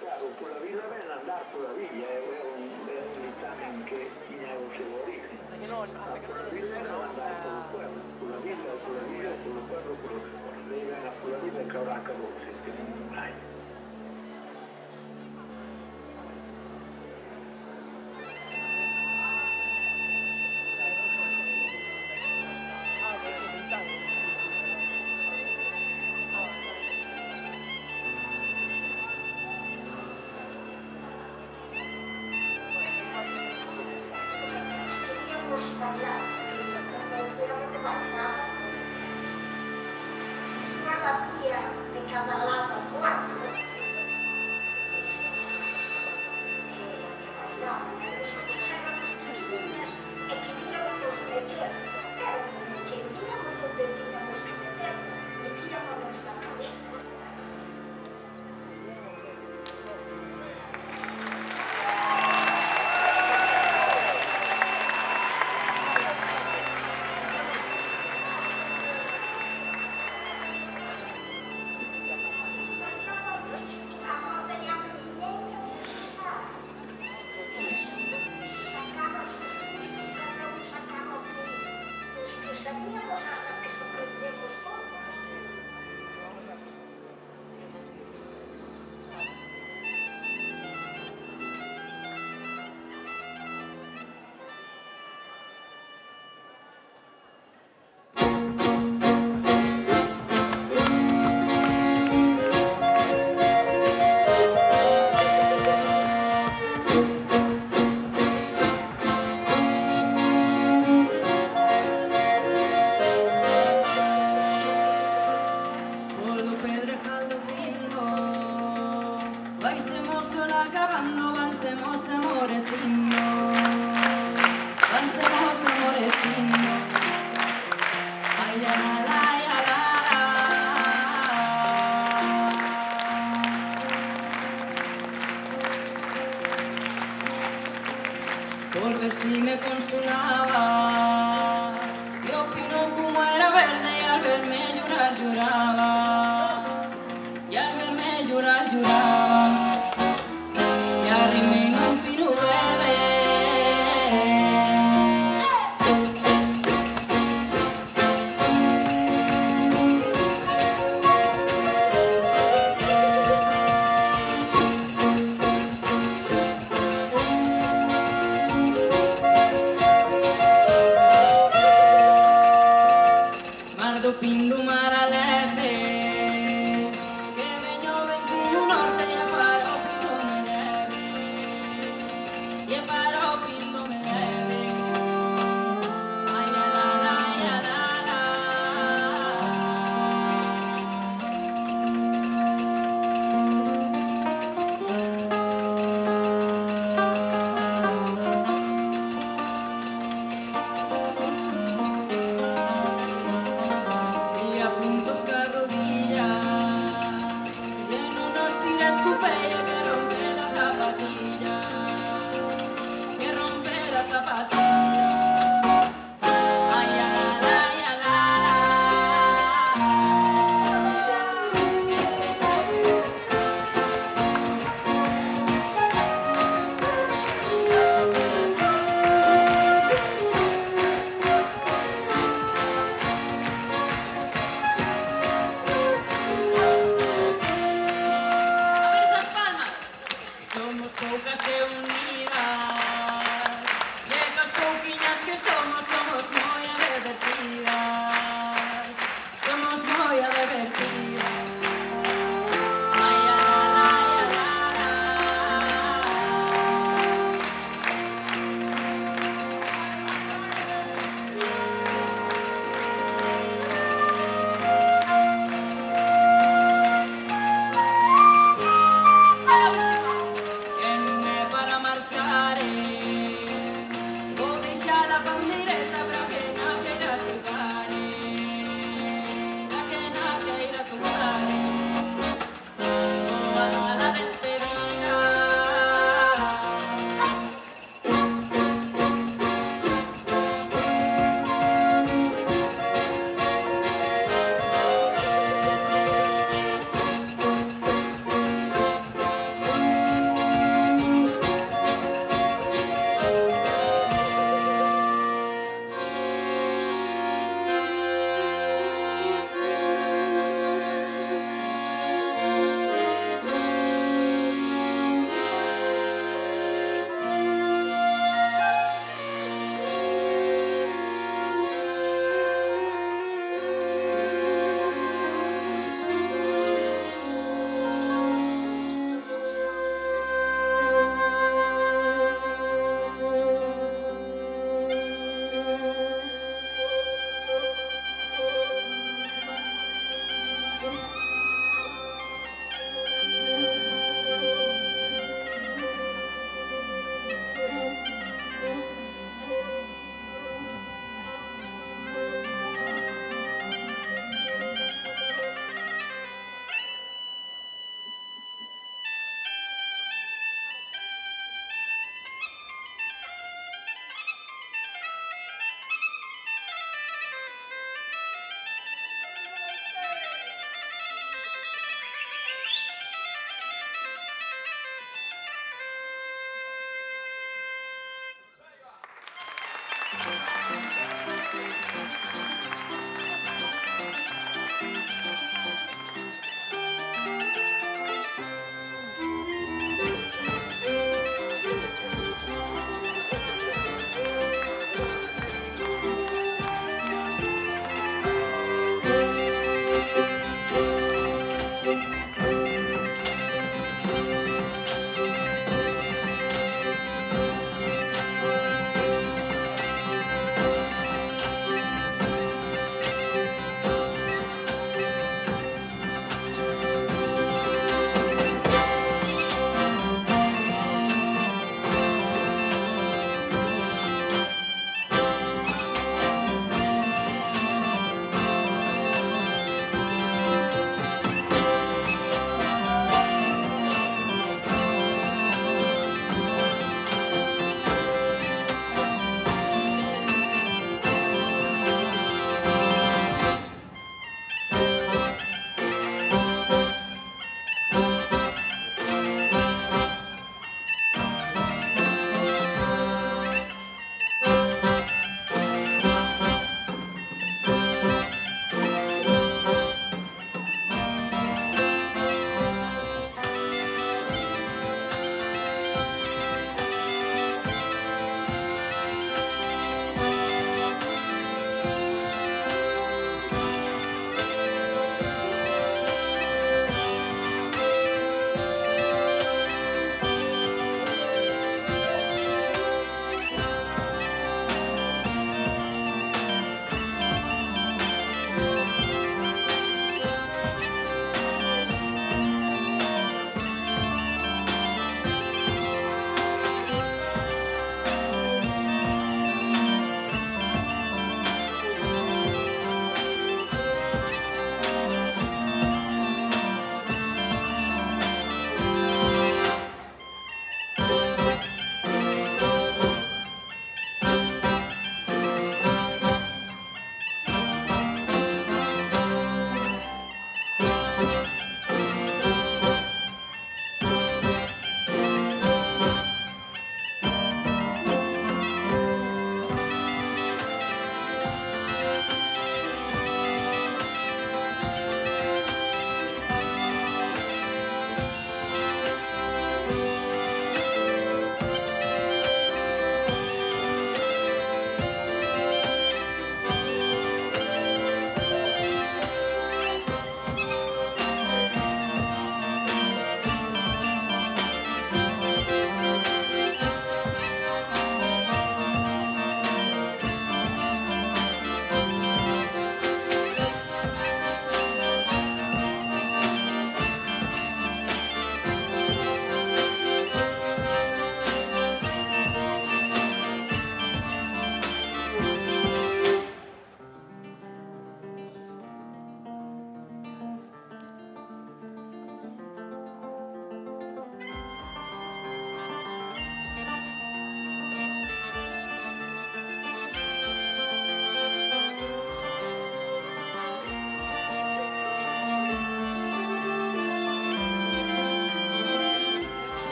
Claro, pola vila ven andar pola villa, é un ditamen que tiña o seu origen. Pola vila ven andar polo pueblo, pola vila, polo pueblo, ven a pola vila que ahora acabou, que non hai.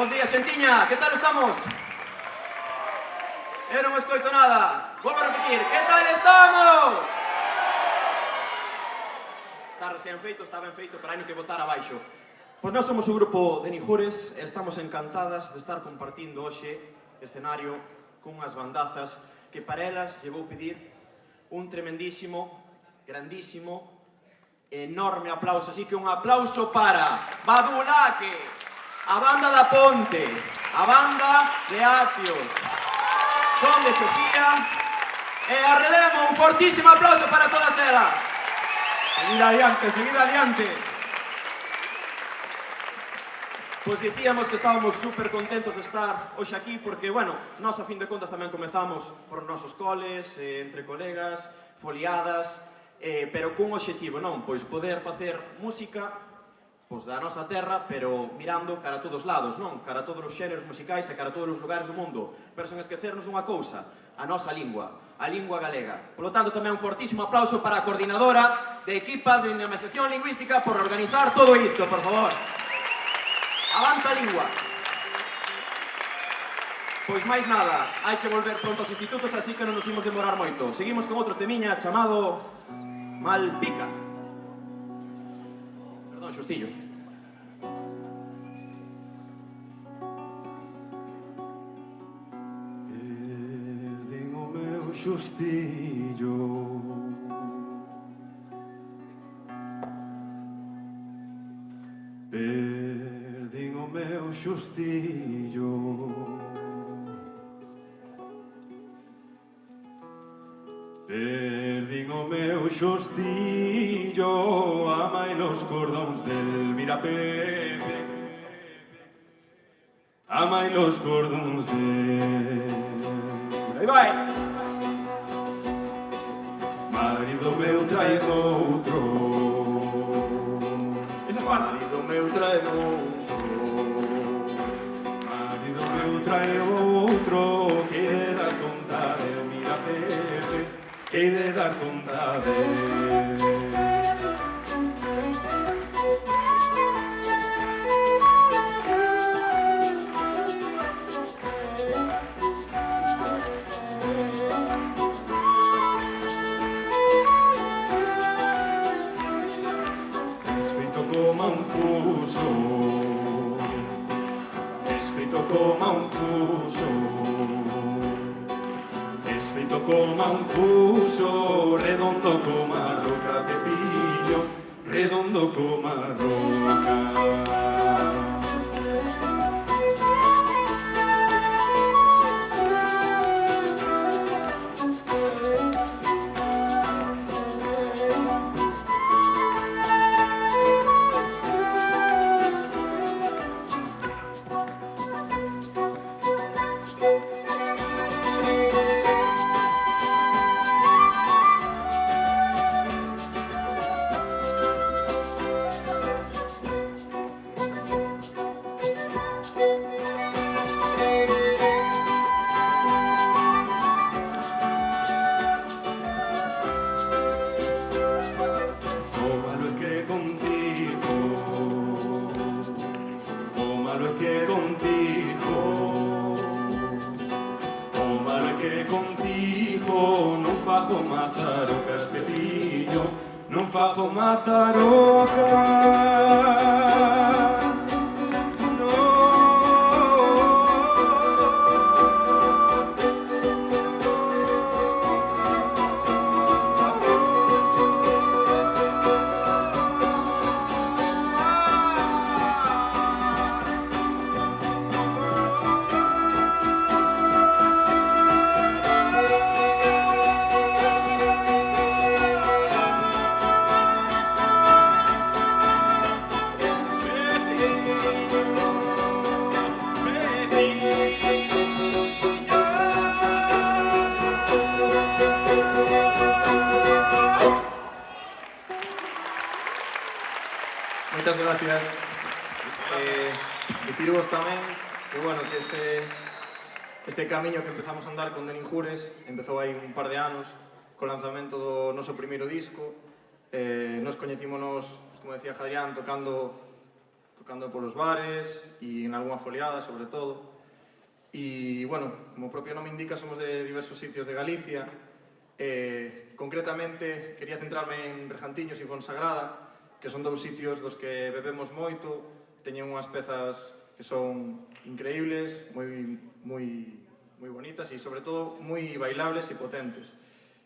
Bos días, xentiña, que tal estamos? Eu non escoito nada. Volvo a repetir, que tal estamos? Está recién feito, está ben feito, pero hai no que botar abaixo. Pois nós somos o grupo de Nijures e estamos encantadas de estar compartindo hoxe escenario cunhas bandazas que para elas lle vou pedir un tremendísimo, grandísimo, enorme aplauso. Así que un aplauso para Badulaque, a banda da Ponte, a banda de Atios, Son de Sofía e a Redemo. Un fortísimo aplauso para todas elas. Seguida adiante, seguida adiante. Pois dicíamos que estábamos super contentos de estar hoxe aquí porque, bueno, nós a fin de contas tamén comezamos por nosos coles, entre colegas, foliadas, pero cun obxectivo, non? Pois poder facer música pois da nosa terra, pero mirando cara a todos lados, non? Cara a todos os xéneros musicais e cara a todos os lugares do mundo, pero sen esquecernos dunha cousa, a nosa lingua, a lingua galega. Por lo tanto, tamén un fortísimo aplauso para a coordinadora de equipa de dinamización lingüística por organizar todo isto, por favor. Avanta a lingua. Pois máis nada, hai que volver pronto aos institutos, así que non nos imos demorar moito. Seguimos con outro temiña chamado Malpica. Perdón, xustillo. Perdín o meu xustillo, perdín o meu xustillo, perdín o meu xustillo, amai los cordóns del Mirapepe, amai los cordóns del... Aí vai! Marido meu trae outro, marido meu trae outro, marido meu trae outro, que de dar conta de Mirapepe, que de dar conta de... Como un fuso, desfeito como un fuso, desfeito como un fuso, redondo como a roca, Pepillo, redondo como a roca. Non fago mazaroca. Moitas gracias. Dicirvos tamén que, bueno, que este camiño que empezamos a andar con Denin Jures empezou hai un par de anos co lanzamento do noso primeiro disco. Nos coñecímonos, como decía Jadrián, tocando tocando polos bares e en algunha foliada, sobre todo. E, bueno, como o propio nome indica, somos de diversos sitios de Galicia. Concretamente, quería centrarme en Bergantiños e Fonsagrada, que son dous sitios dos que bebemos moito, teñen unhas pezas que son increíbles, moi bonitas e, sobre todo, moi bailables e potentes.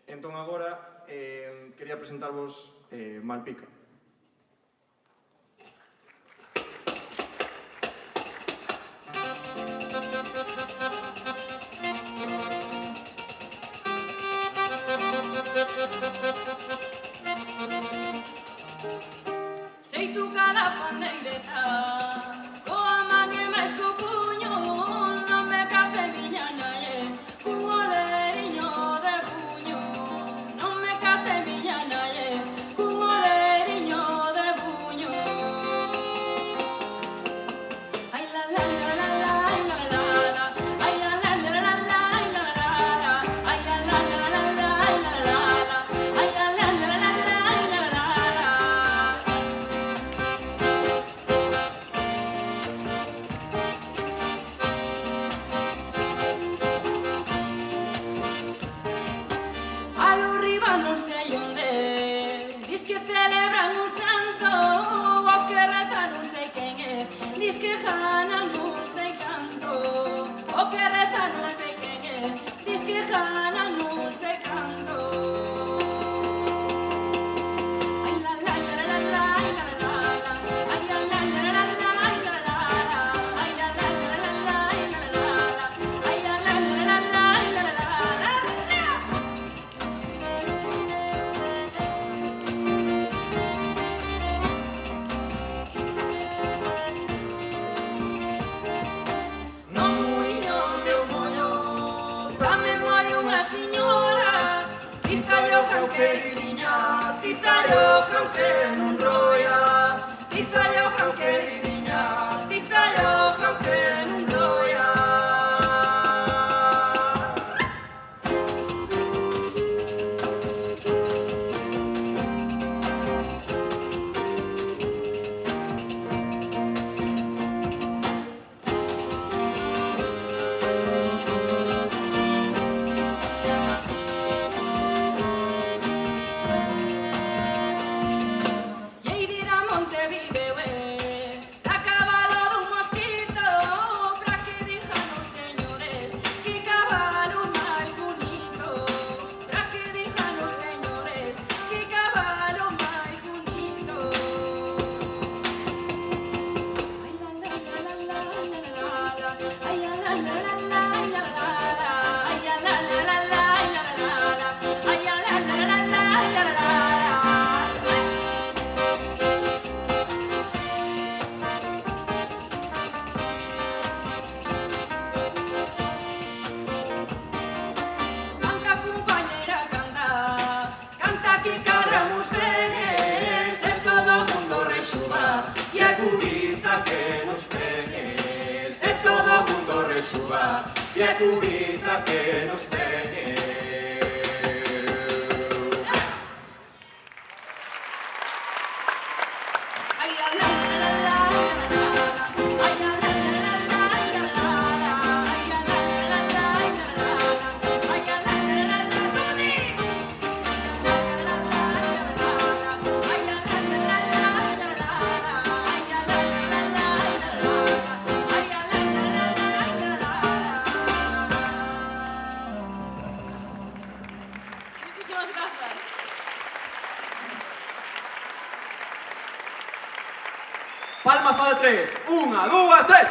Entón, agora, quería presentarvos Malpica. Sei tu cada pandeireta, coa man e máis co puño, non me case miña naie, cun oleriño de puño, non me case miña naie, cun oleriño de puño. Ai la la la la la, ai la la la, ai la la la la la, ai la la la, ai la la la la la, ai la la la, ai la la la la la, ai la la la. Algo arriba non sei onde, dis que celebran un santo, o que reza non sei quen é, dis que jana non sei canto, o que reza non sei quen é, dis que jana non sei canto. Ai la la la la la, ai la la la, ai la la la la la, ai la la la, ai la la la la la, ai la la la, ai la la la la la, ai la la la. Non muiño meu mollo, dame mollo unha señora, tizallo jau queridinha, tizallo jau que non roia, tizallo jau queridinha, tizallo jau que non roia. E aí dirá Montevideo, a cabalo dun mosquito, pra que dixan os señores que cabalo máis bonito, pra que dixan os señores que cabalo máis bonito. Ai la la la la la, ai la la la la la, ai la la la, ai la la la la, ai la la la, ai la la la la la, ai la la la. Canta, compañera, canta, canta que cadramos ben, se todo o mundo rexuba, e a cubiza que nos pene, se todo o mundo rexuba, e a cubiza que nos pene. Ai la la la la, ai la la la la, ai la la la, ai la la la la, ai la la la, ai la la la la, Tony. Ai la la la la, ai la la la, ai la la la la, ai la la la, ai la la la la, ai la la la. Muchísimas gracias. Palmas a de 3. 1, 2, 3.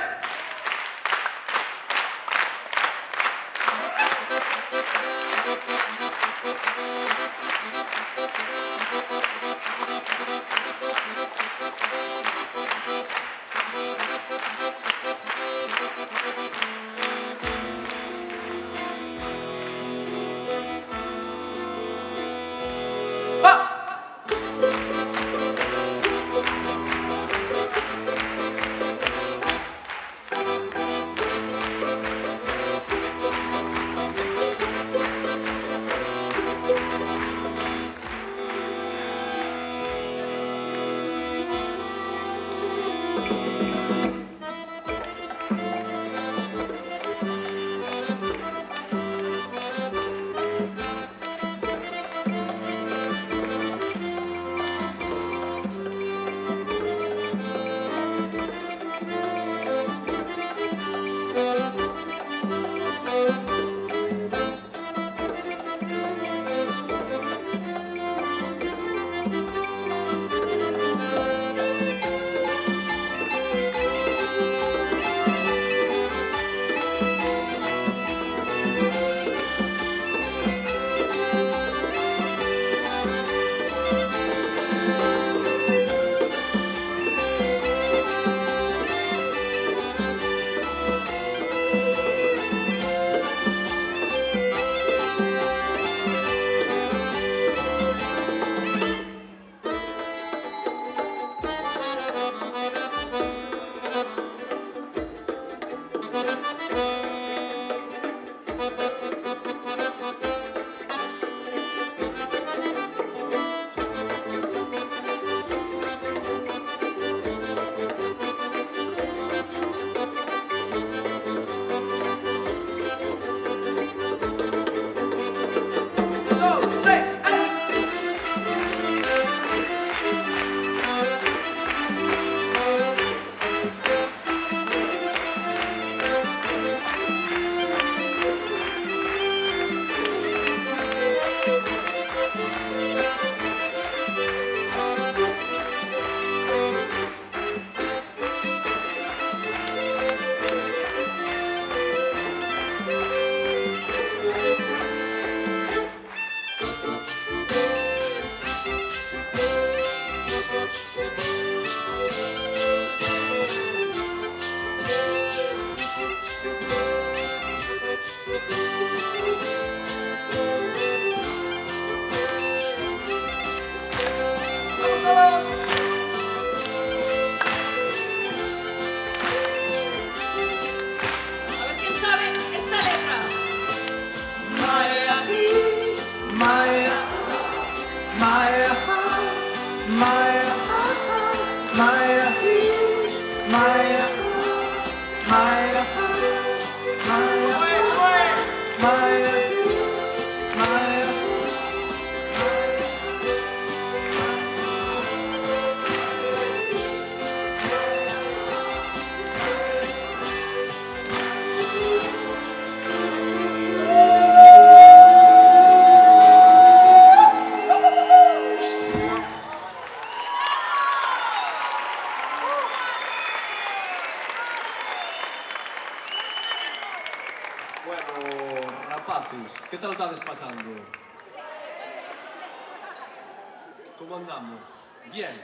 como andamos? Bien.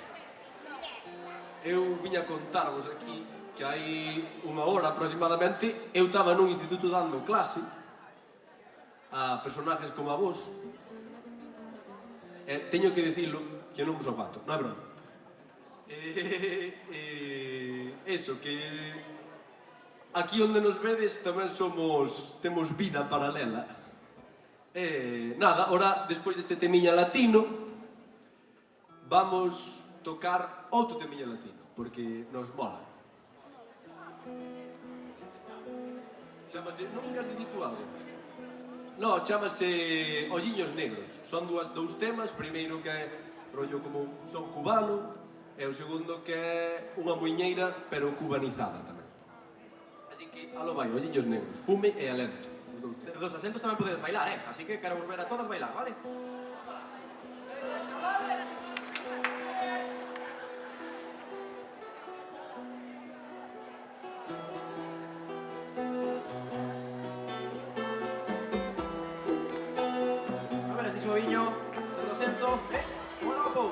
Eu viña contarvos aquí que hai unha hora aproximadamente eu estaba nun instituto dando clase a personajes como a vos. Teño que dicilo que non vos aguanto, non é broma. Eso, que aquí onde nos vedes tamén temos vida paralela. Nada, ora, despois deste temiña latino, vamos tocar outro temiña latino, porque nos mola. Chámase, non me queres dicir tú algo? No, chámase Olliños Negros. Son dous temas, primeiro que é rollo como son cubano, e o segundo que é unha muiñeira, pero cubanizada tamén. Así que, alo vai, Olliños Negros, fume e alento. Dos asentos tamén podedes bailar, así que quero volver a todas bailar, vale? ¡Chavales! A ver, así suaviño, dos asento, bueno, po.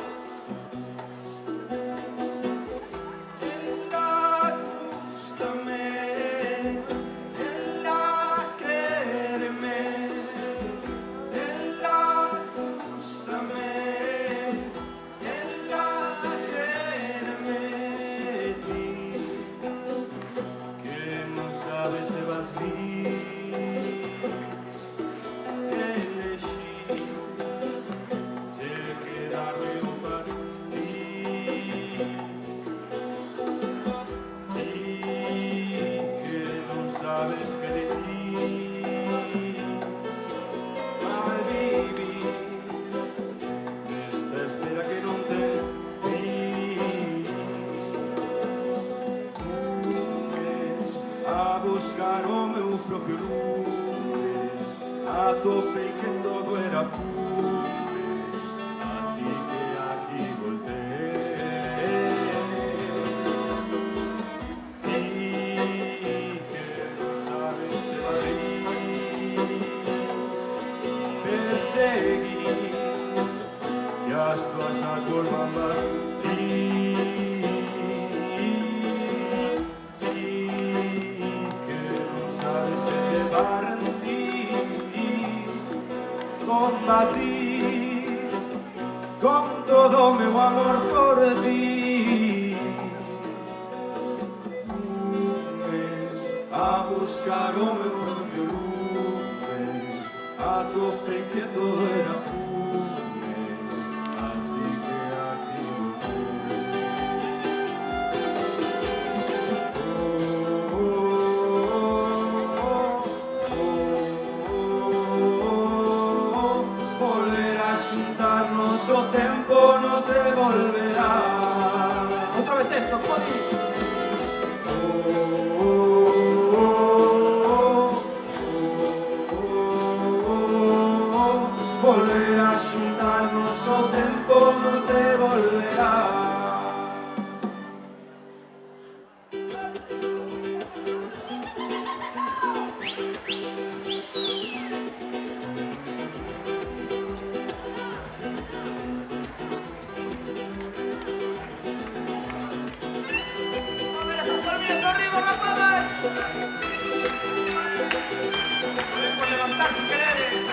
Buscar o meu propio lume, atopei que todo era fume, así que aquí voltei. Y que non sabes se va a ir, perseguí que as tuas as volvan a batir. Combatí con todo meu amor por ti. Fume a buscar o meu propio lume, atopei que todo era fume, así que aquí o tempo nos devolverá. Outra vez esto, ¿cómo dices? Volver a xuntarnos o tempo nos devolverá. Podemos levantar si queréis.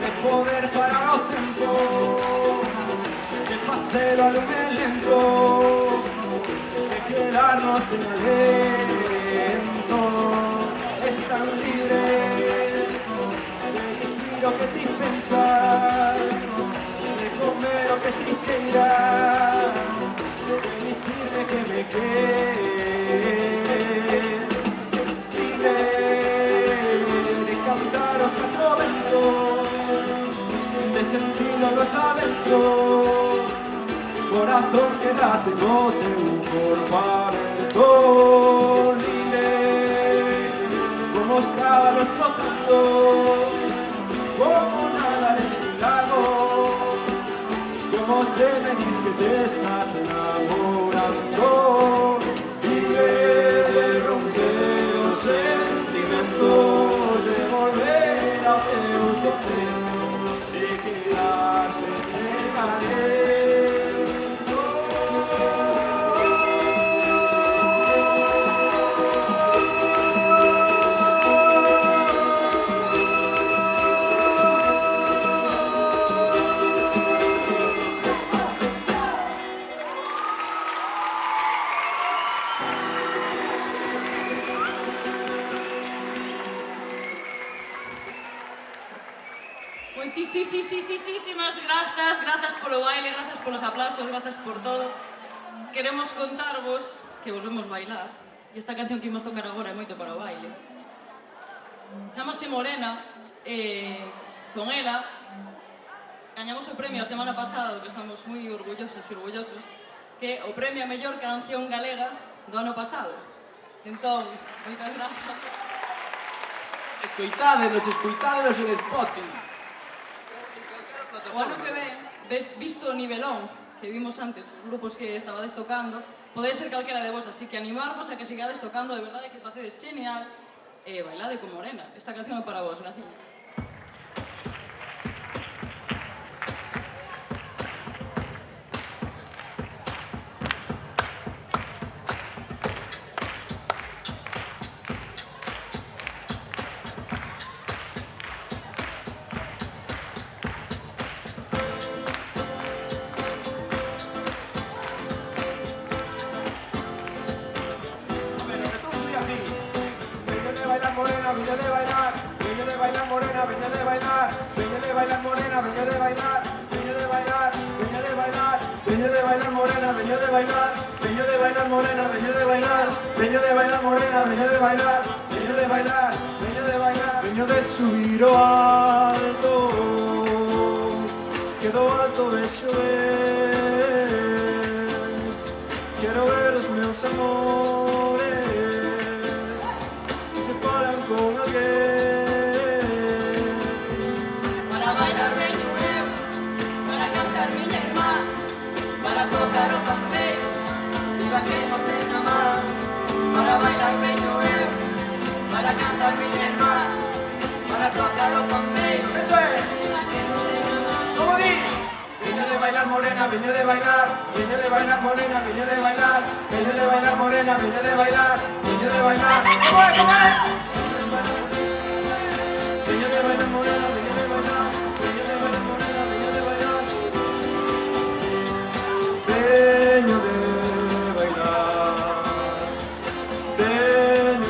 De poder parar o tempo, de facelo a lume lento, de quedarnos en aliento. Es tan libre de decir o que ti pensar, de comer o que ti queiras, de dicirme que me queres. Libre de cantar os catro ventos, de sentirnos adentro, corazón que late no teu corpo aberto. Libre como os cabalos trotando, como nadar en un lago, como se me dice que te estás enamorando. Libre de romper o ser Grazas polo baile, grazas polos aplausos, grazas por todo. Queremos contarvos que vos vemos bailar e esta canción que imos tocar agora é moito para o baile. Chámase Morena, con ela gañamos o premio a semana pasada, do que estamos moi orgullosos e orgullosos, que é o premio a mellor canción galega do ano pasado. Entón, moitas grazas. Escoitádenos en Spotify. O ano que ven, visto o nivelón que vimos antes, os grupos que estabades tocando, podedes ser calquera de vos, así que animarvos a que sigades tocando, de verdade que facedes genial, e bailade con Morena. Esta canción é para vos, gracias. Morena, venga de bailar, venga de bailar morena, venga de bailar, venga de bailar morena, venga de bailar, venga de bailar, venga de bailar, venga de bailar morena, venga de bailar, venga de bailar morena, venga de bailar, venga de bailar morena, venga de bailar, venga de bailar, venga de bailar, venga de subir o alto, quedo alto de llover, quiero ver los meus amores. Con alguén para bailar veño eu, para cantar miña irmá, para tocar o pandeiro, viva que non ten a man. Para bailar veño eu, para cantar miña irmá, para tocar o pandeiro. Eso es. ¿Cómo di? Veño de bailar morena, veño de bailar, veño de bailar morena, veño de bailar, veño de bailar morena, veño de bailar, veño de bailar. ¿Cómo es? ¿Cómo es? Veño de bailar morena, veño de bailar, veño de bailar morena, veño de bailar. Veño de bailar, veño de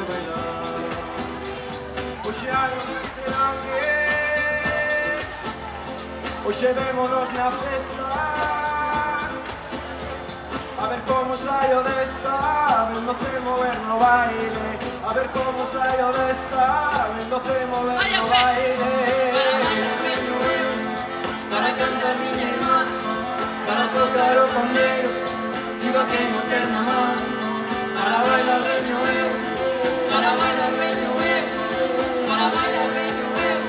bailar. Oxe algo será que oxe vémonos na festa. A ver como saio desta, vendote mover no baile. A ver como saio desta, vendote mover no baile. Para cantar miña irmá, para tocar o pandeiro, viva que non ten a man. Para bailar veño eu, para bailar veño eu, para bailar veño eu.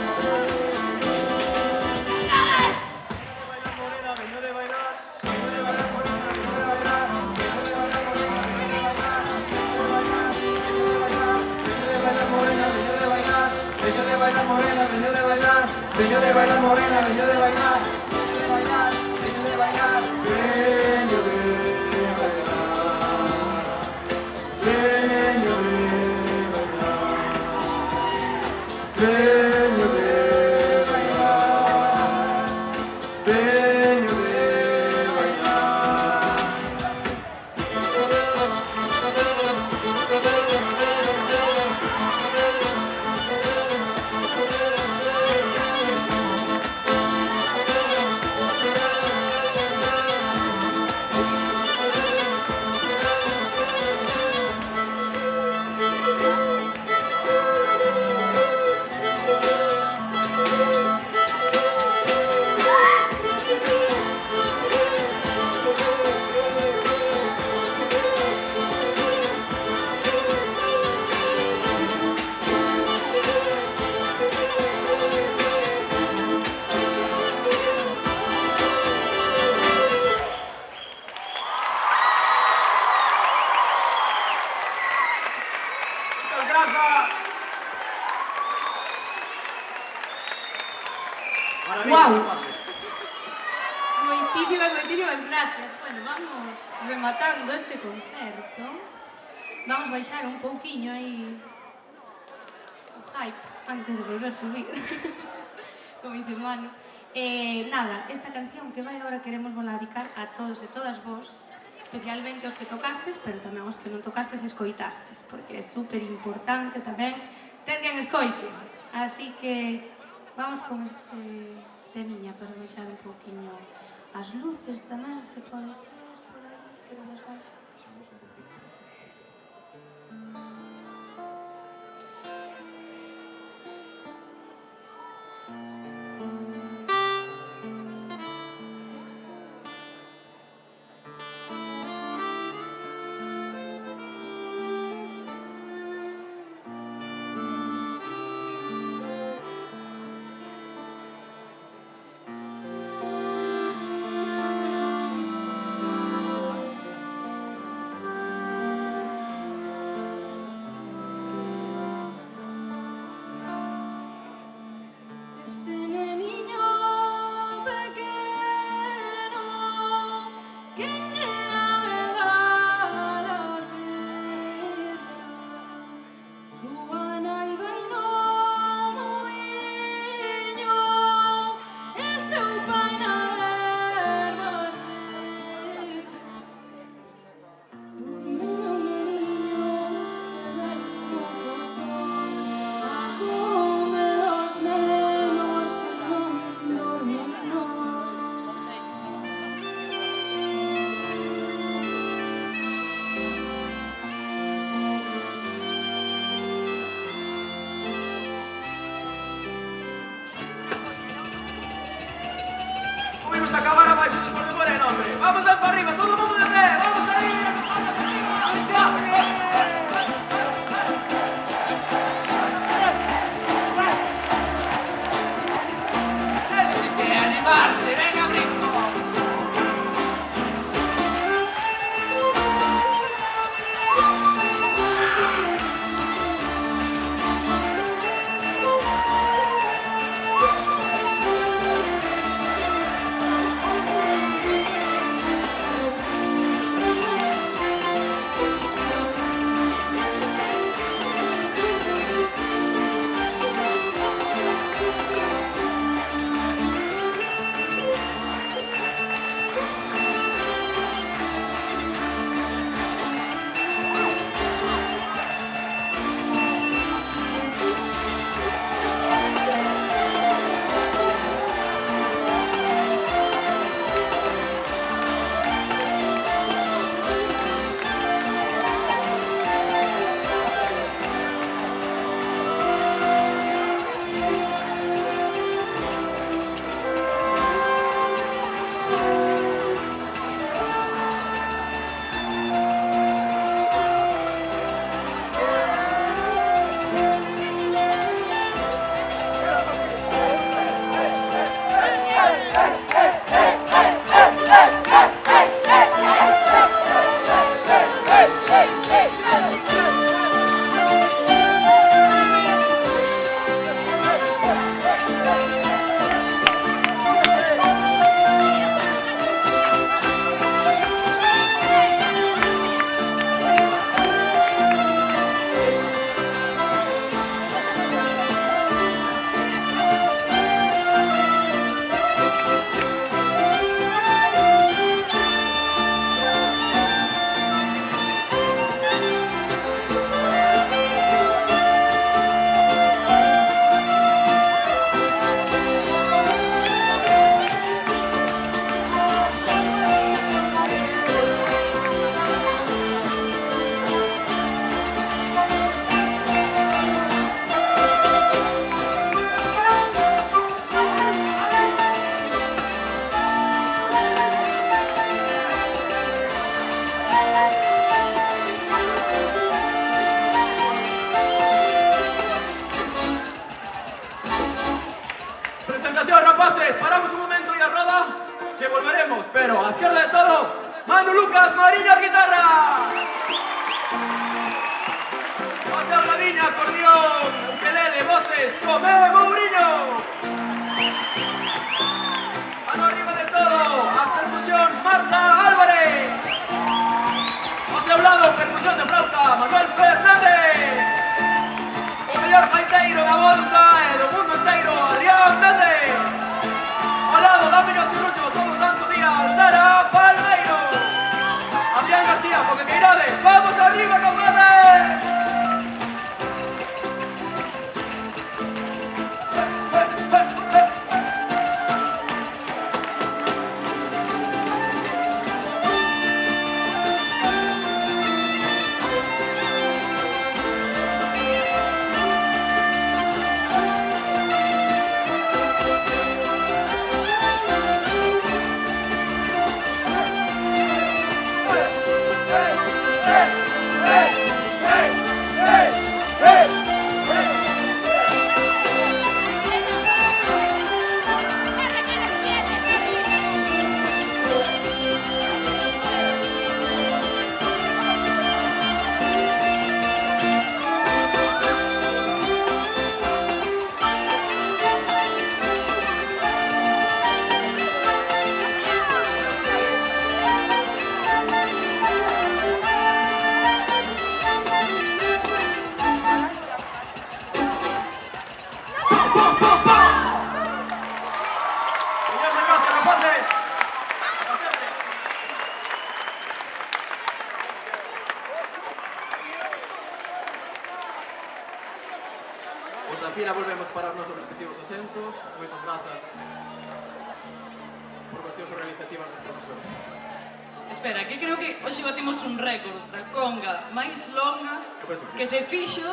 Morena, veño de bailar, veño de bailar morena, veño de bailar, veño de bailar morena, veño de bailar, veño de bailar morena, veño de bailar, veño de bailar morena, veño de bailar, veño de bailar morena, veño de bailar, veño de bailar, veño de bailar, veño de Moitísimas gracias. Bueno, vamos rematando este concerto. Vamos baixar un pouquiño aí o hype antes de volver subir, como dice Manu. Nada, esta canción que vai agora queremos vola dedicar a todos e todas vos, especialmente os que tocastes, pero tamén os que non tocastes e escoitastes, porque é super importante tamén ter quen escoite. Así que Vamos con este temiña para baixar un poquinho as luces tamén, se pode ser por aí, que non nos baixa. Baixamos un poquinho. Vamos a acabar abaixo despois de Moreno, hombre. Vamos dar para arriba, todo o mundo de pé. Vamos aí, vamos arriba. Hay que animarse, venga, brinco. Paramos un momento y a roda, que volveremos, pero a la izquierda de todo, Manu Lucas Mariño guitarra, José Laviña acordeón, ukelele, voces, Comé Mourinho. Mano arriba de todo, as percusións Marta Álvarez, ao seu lado percusións e flauta Manuel Fernández, o mellor gaiteiro da volta e do mundo inteiro Adrián Méndez. Al lado, dámelo sin mucho, todo santo día, Aldara Palmeiro. Adrián García, porque queirades, vamos arriba, compadre. Os da fila volvemos para os nosos respectivos asentos. Moitas grazas por cuestións organizativas dos profesores. Espera, que creo que hoxe batimos un récord da conga máis longa que se fixo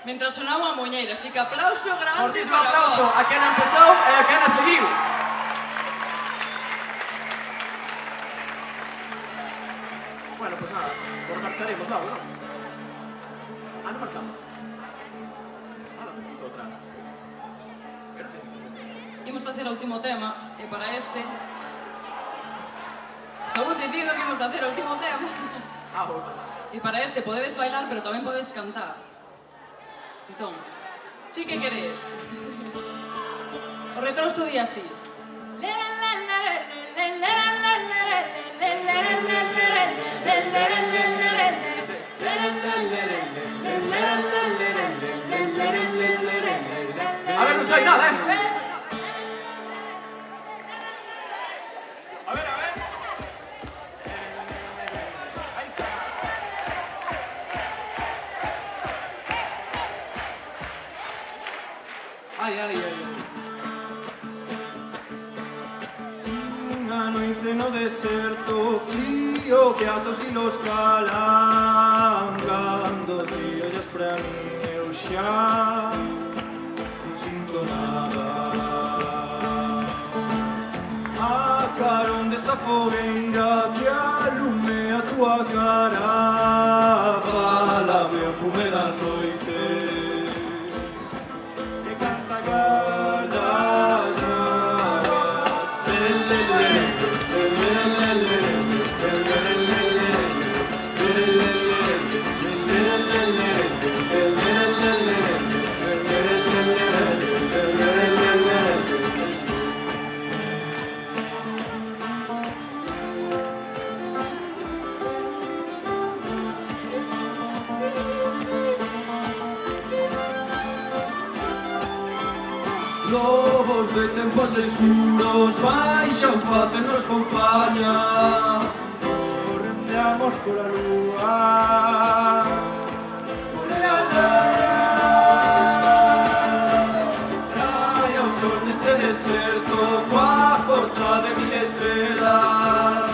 mentras sonaba a moñeira. Así que aplauso grande Fortísimo para aplauso vos. a quen empezou e a quen a seguiu. Bueno, pues nada, por marcharemos logo, non? Ah, non marchamos. Ah, non temos outra. Sí. Pero non sei se estás entendendo. Imos facer o último tema e para este estamos dicindo que imos facer o último tema. Ah, outra. E para este podedes bailar, pero tamén podedes cantar. Entón, sí que queredes. O retroso di así. A ver, non sei nada, A ver. Ahí está. Ai. Unha noite no deserto, frío que atos hilos calan. Cando ti ollas pra min, eu xa non sinto nada. A carón desta fogueira que alume a tua cara, fálame o fume da noite que canta gardas mágoas. Lobos de tempos escuros, baixa un face nos compaña. Corren de amor pola lúa, pola lúa. Raia o sol neste deserto, coa forza de mil estrelas.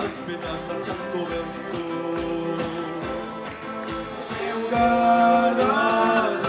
As penas marchan co vento, eu gardas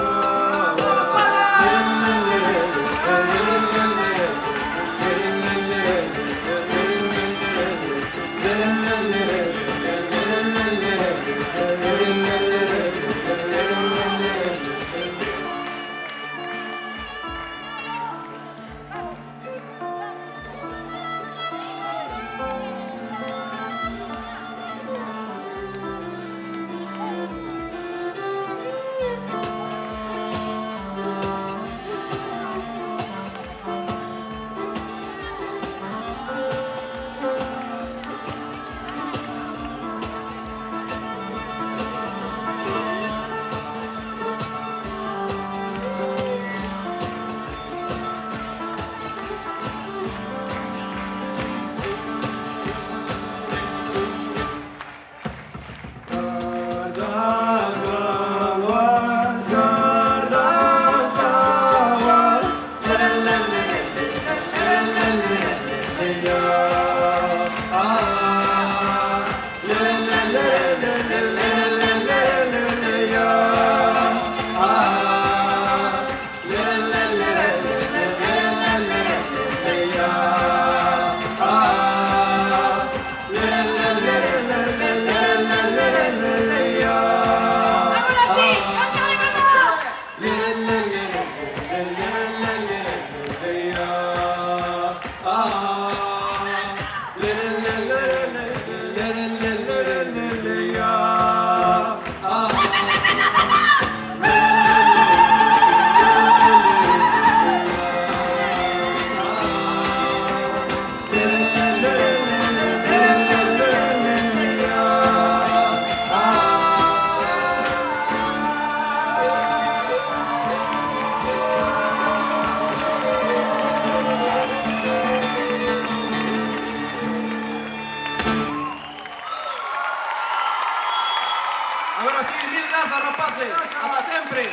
Agora sí, mil grazas, rapaces. Ata sempre.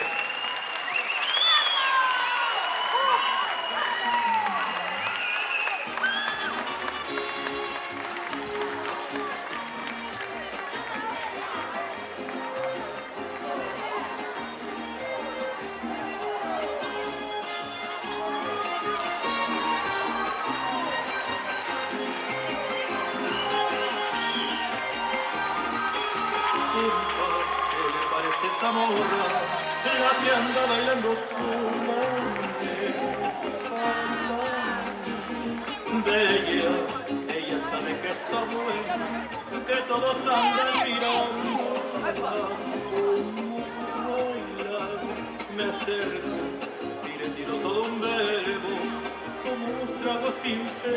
es esa morra la que anda bailando su bella, ella sabe que está buena, que todos andan mirando. Me acerco y le tiro todo un verbo como unos tragos sin fe.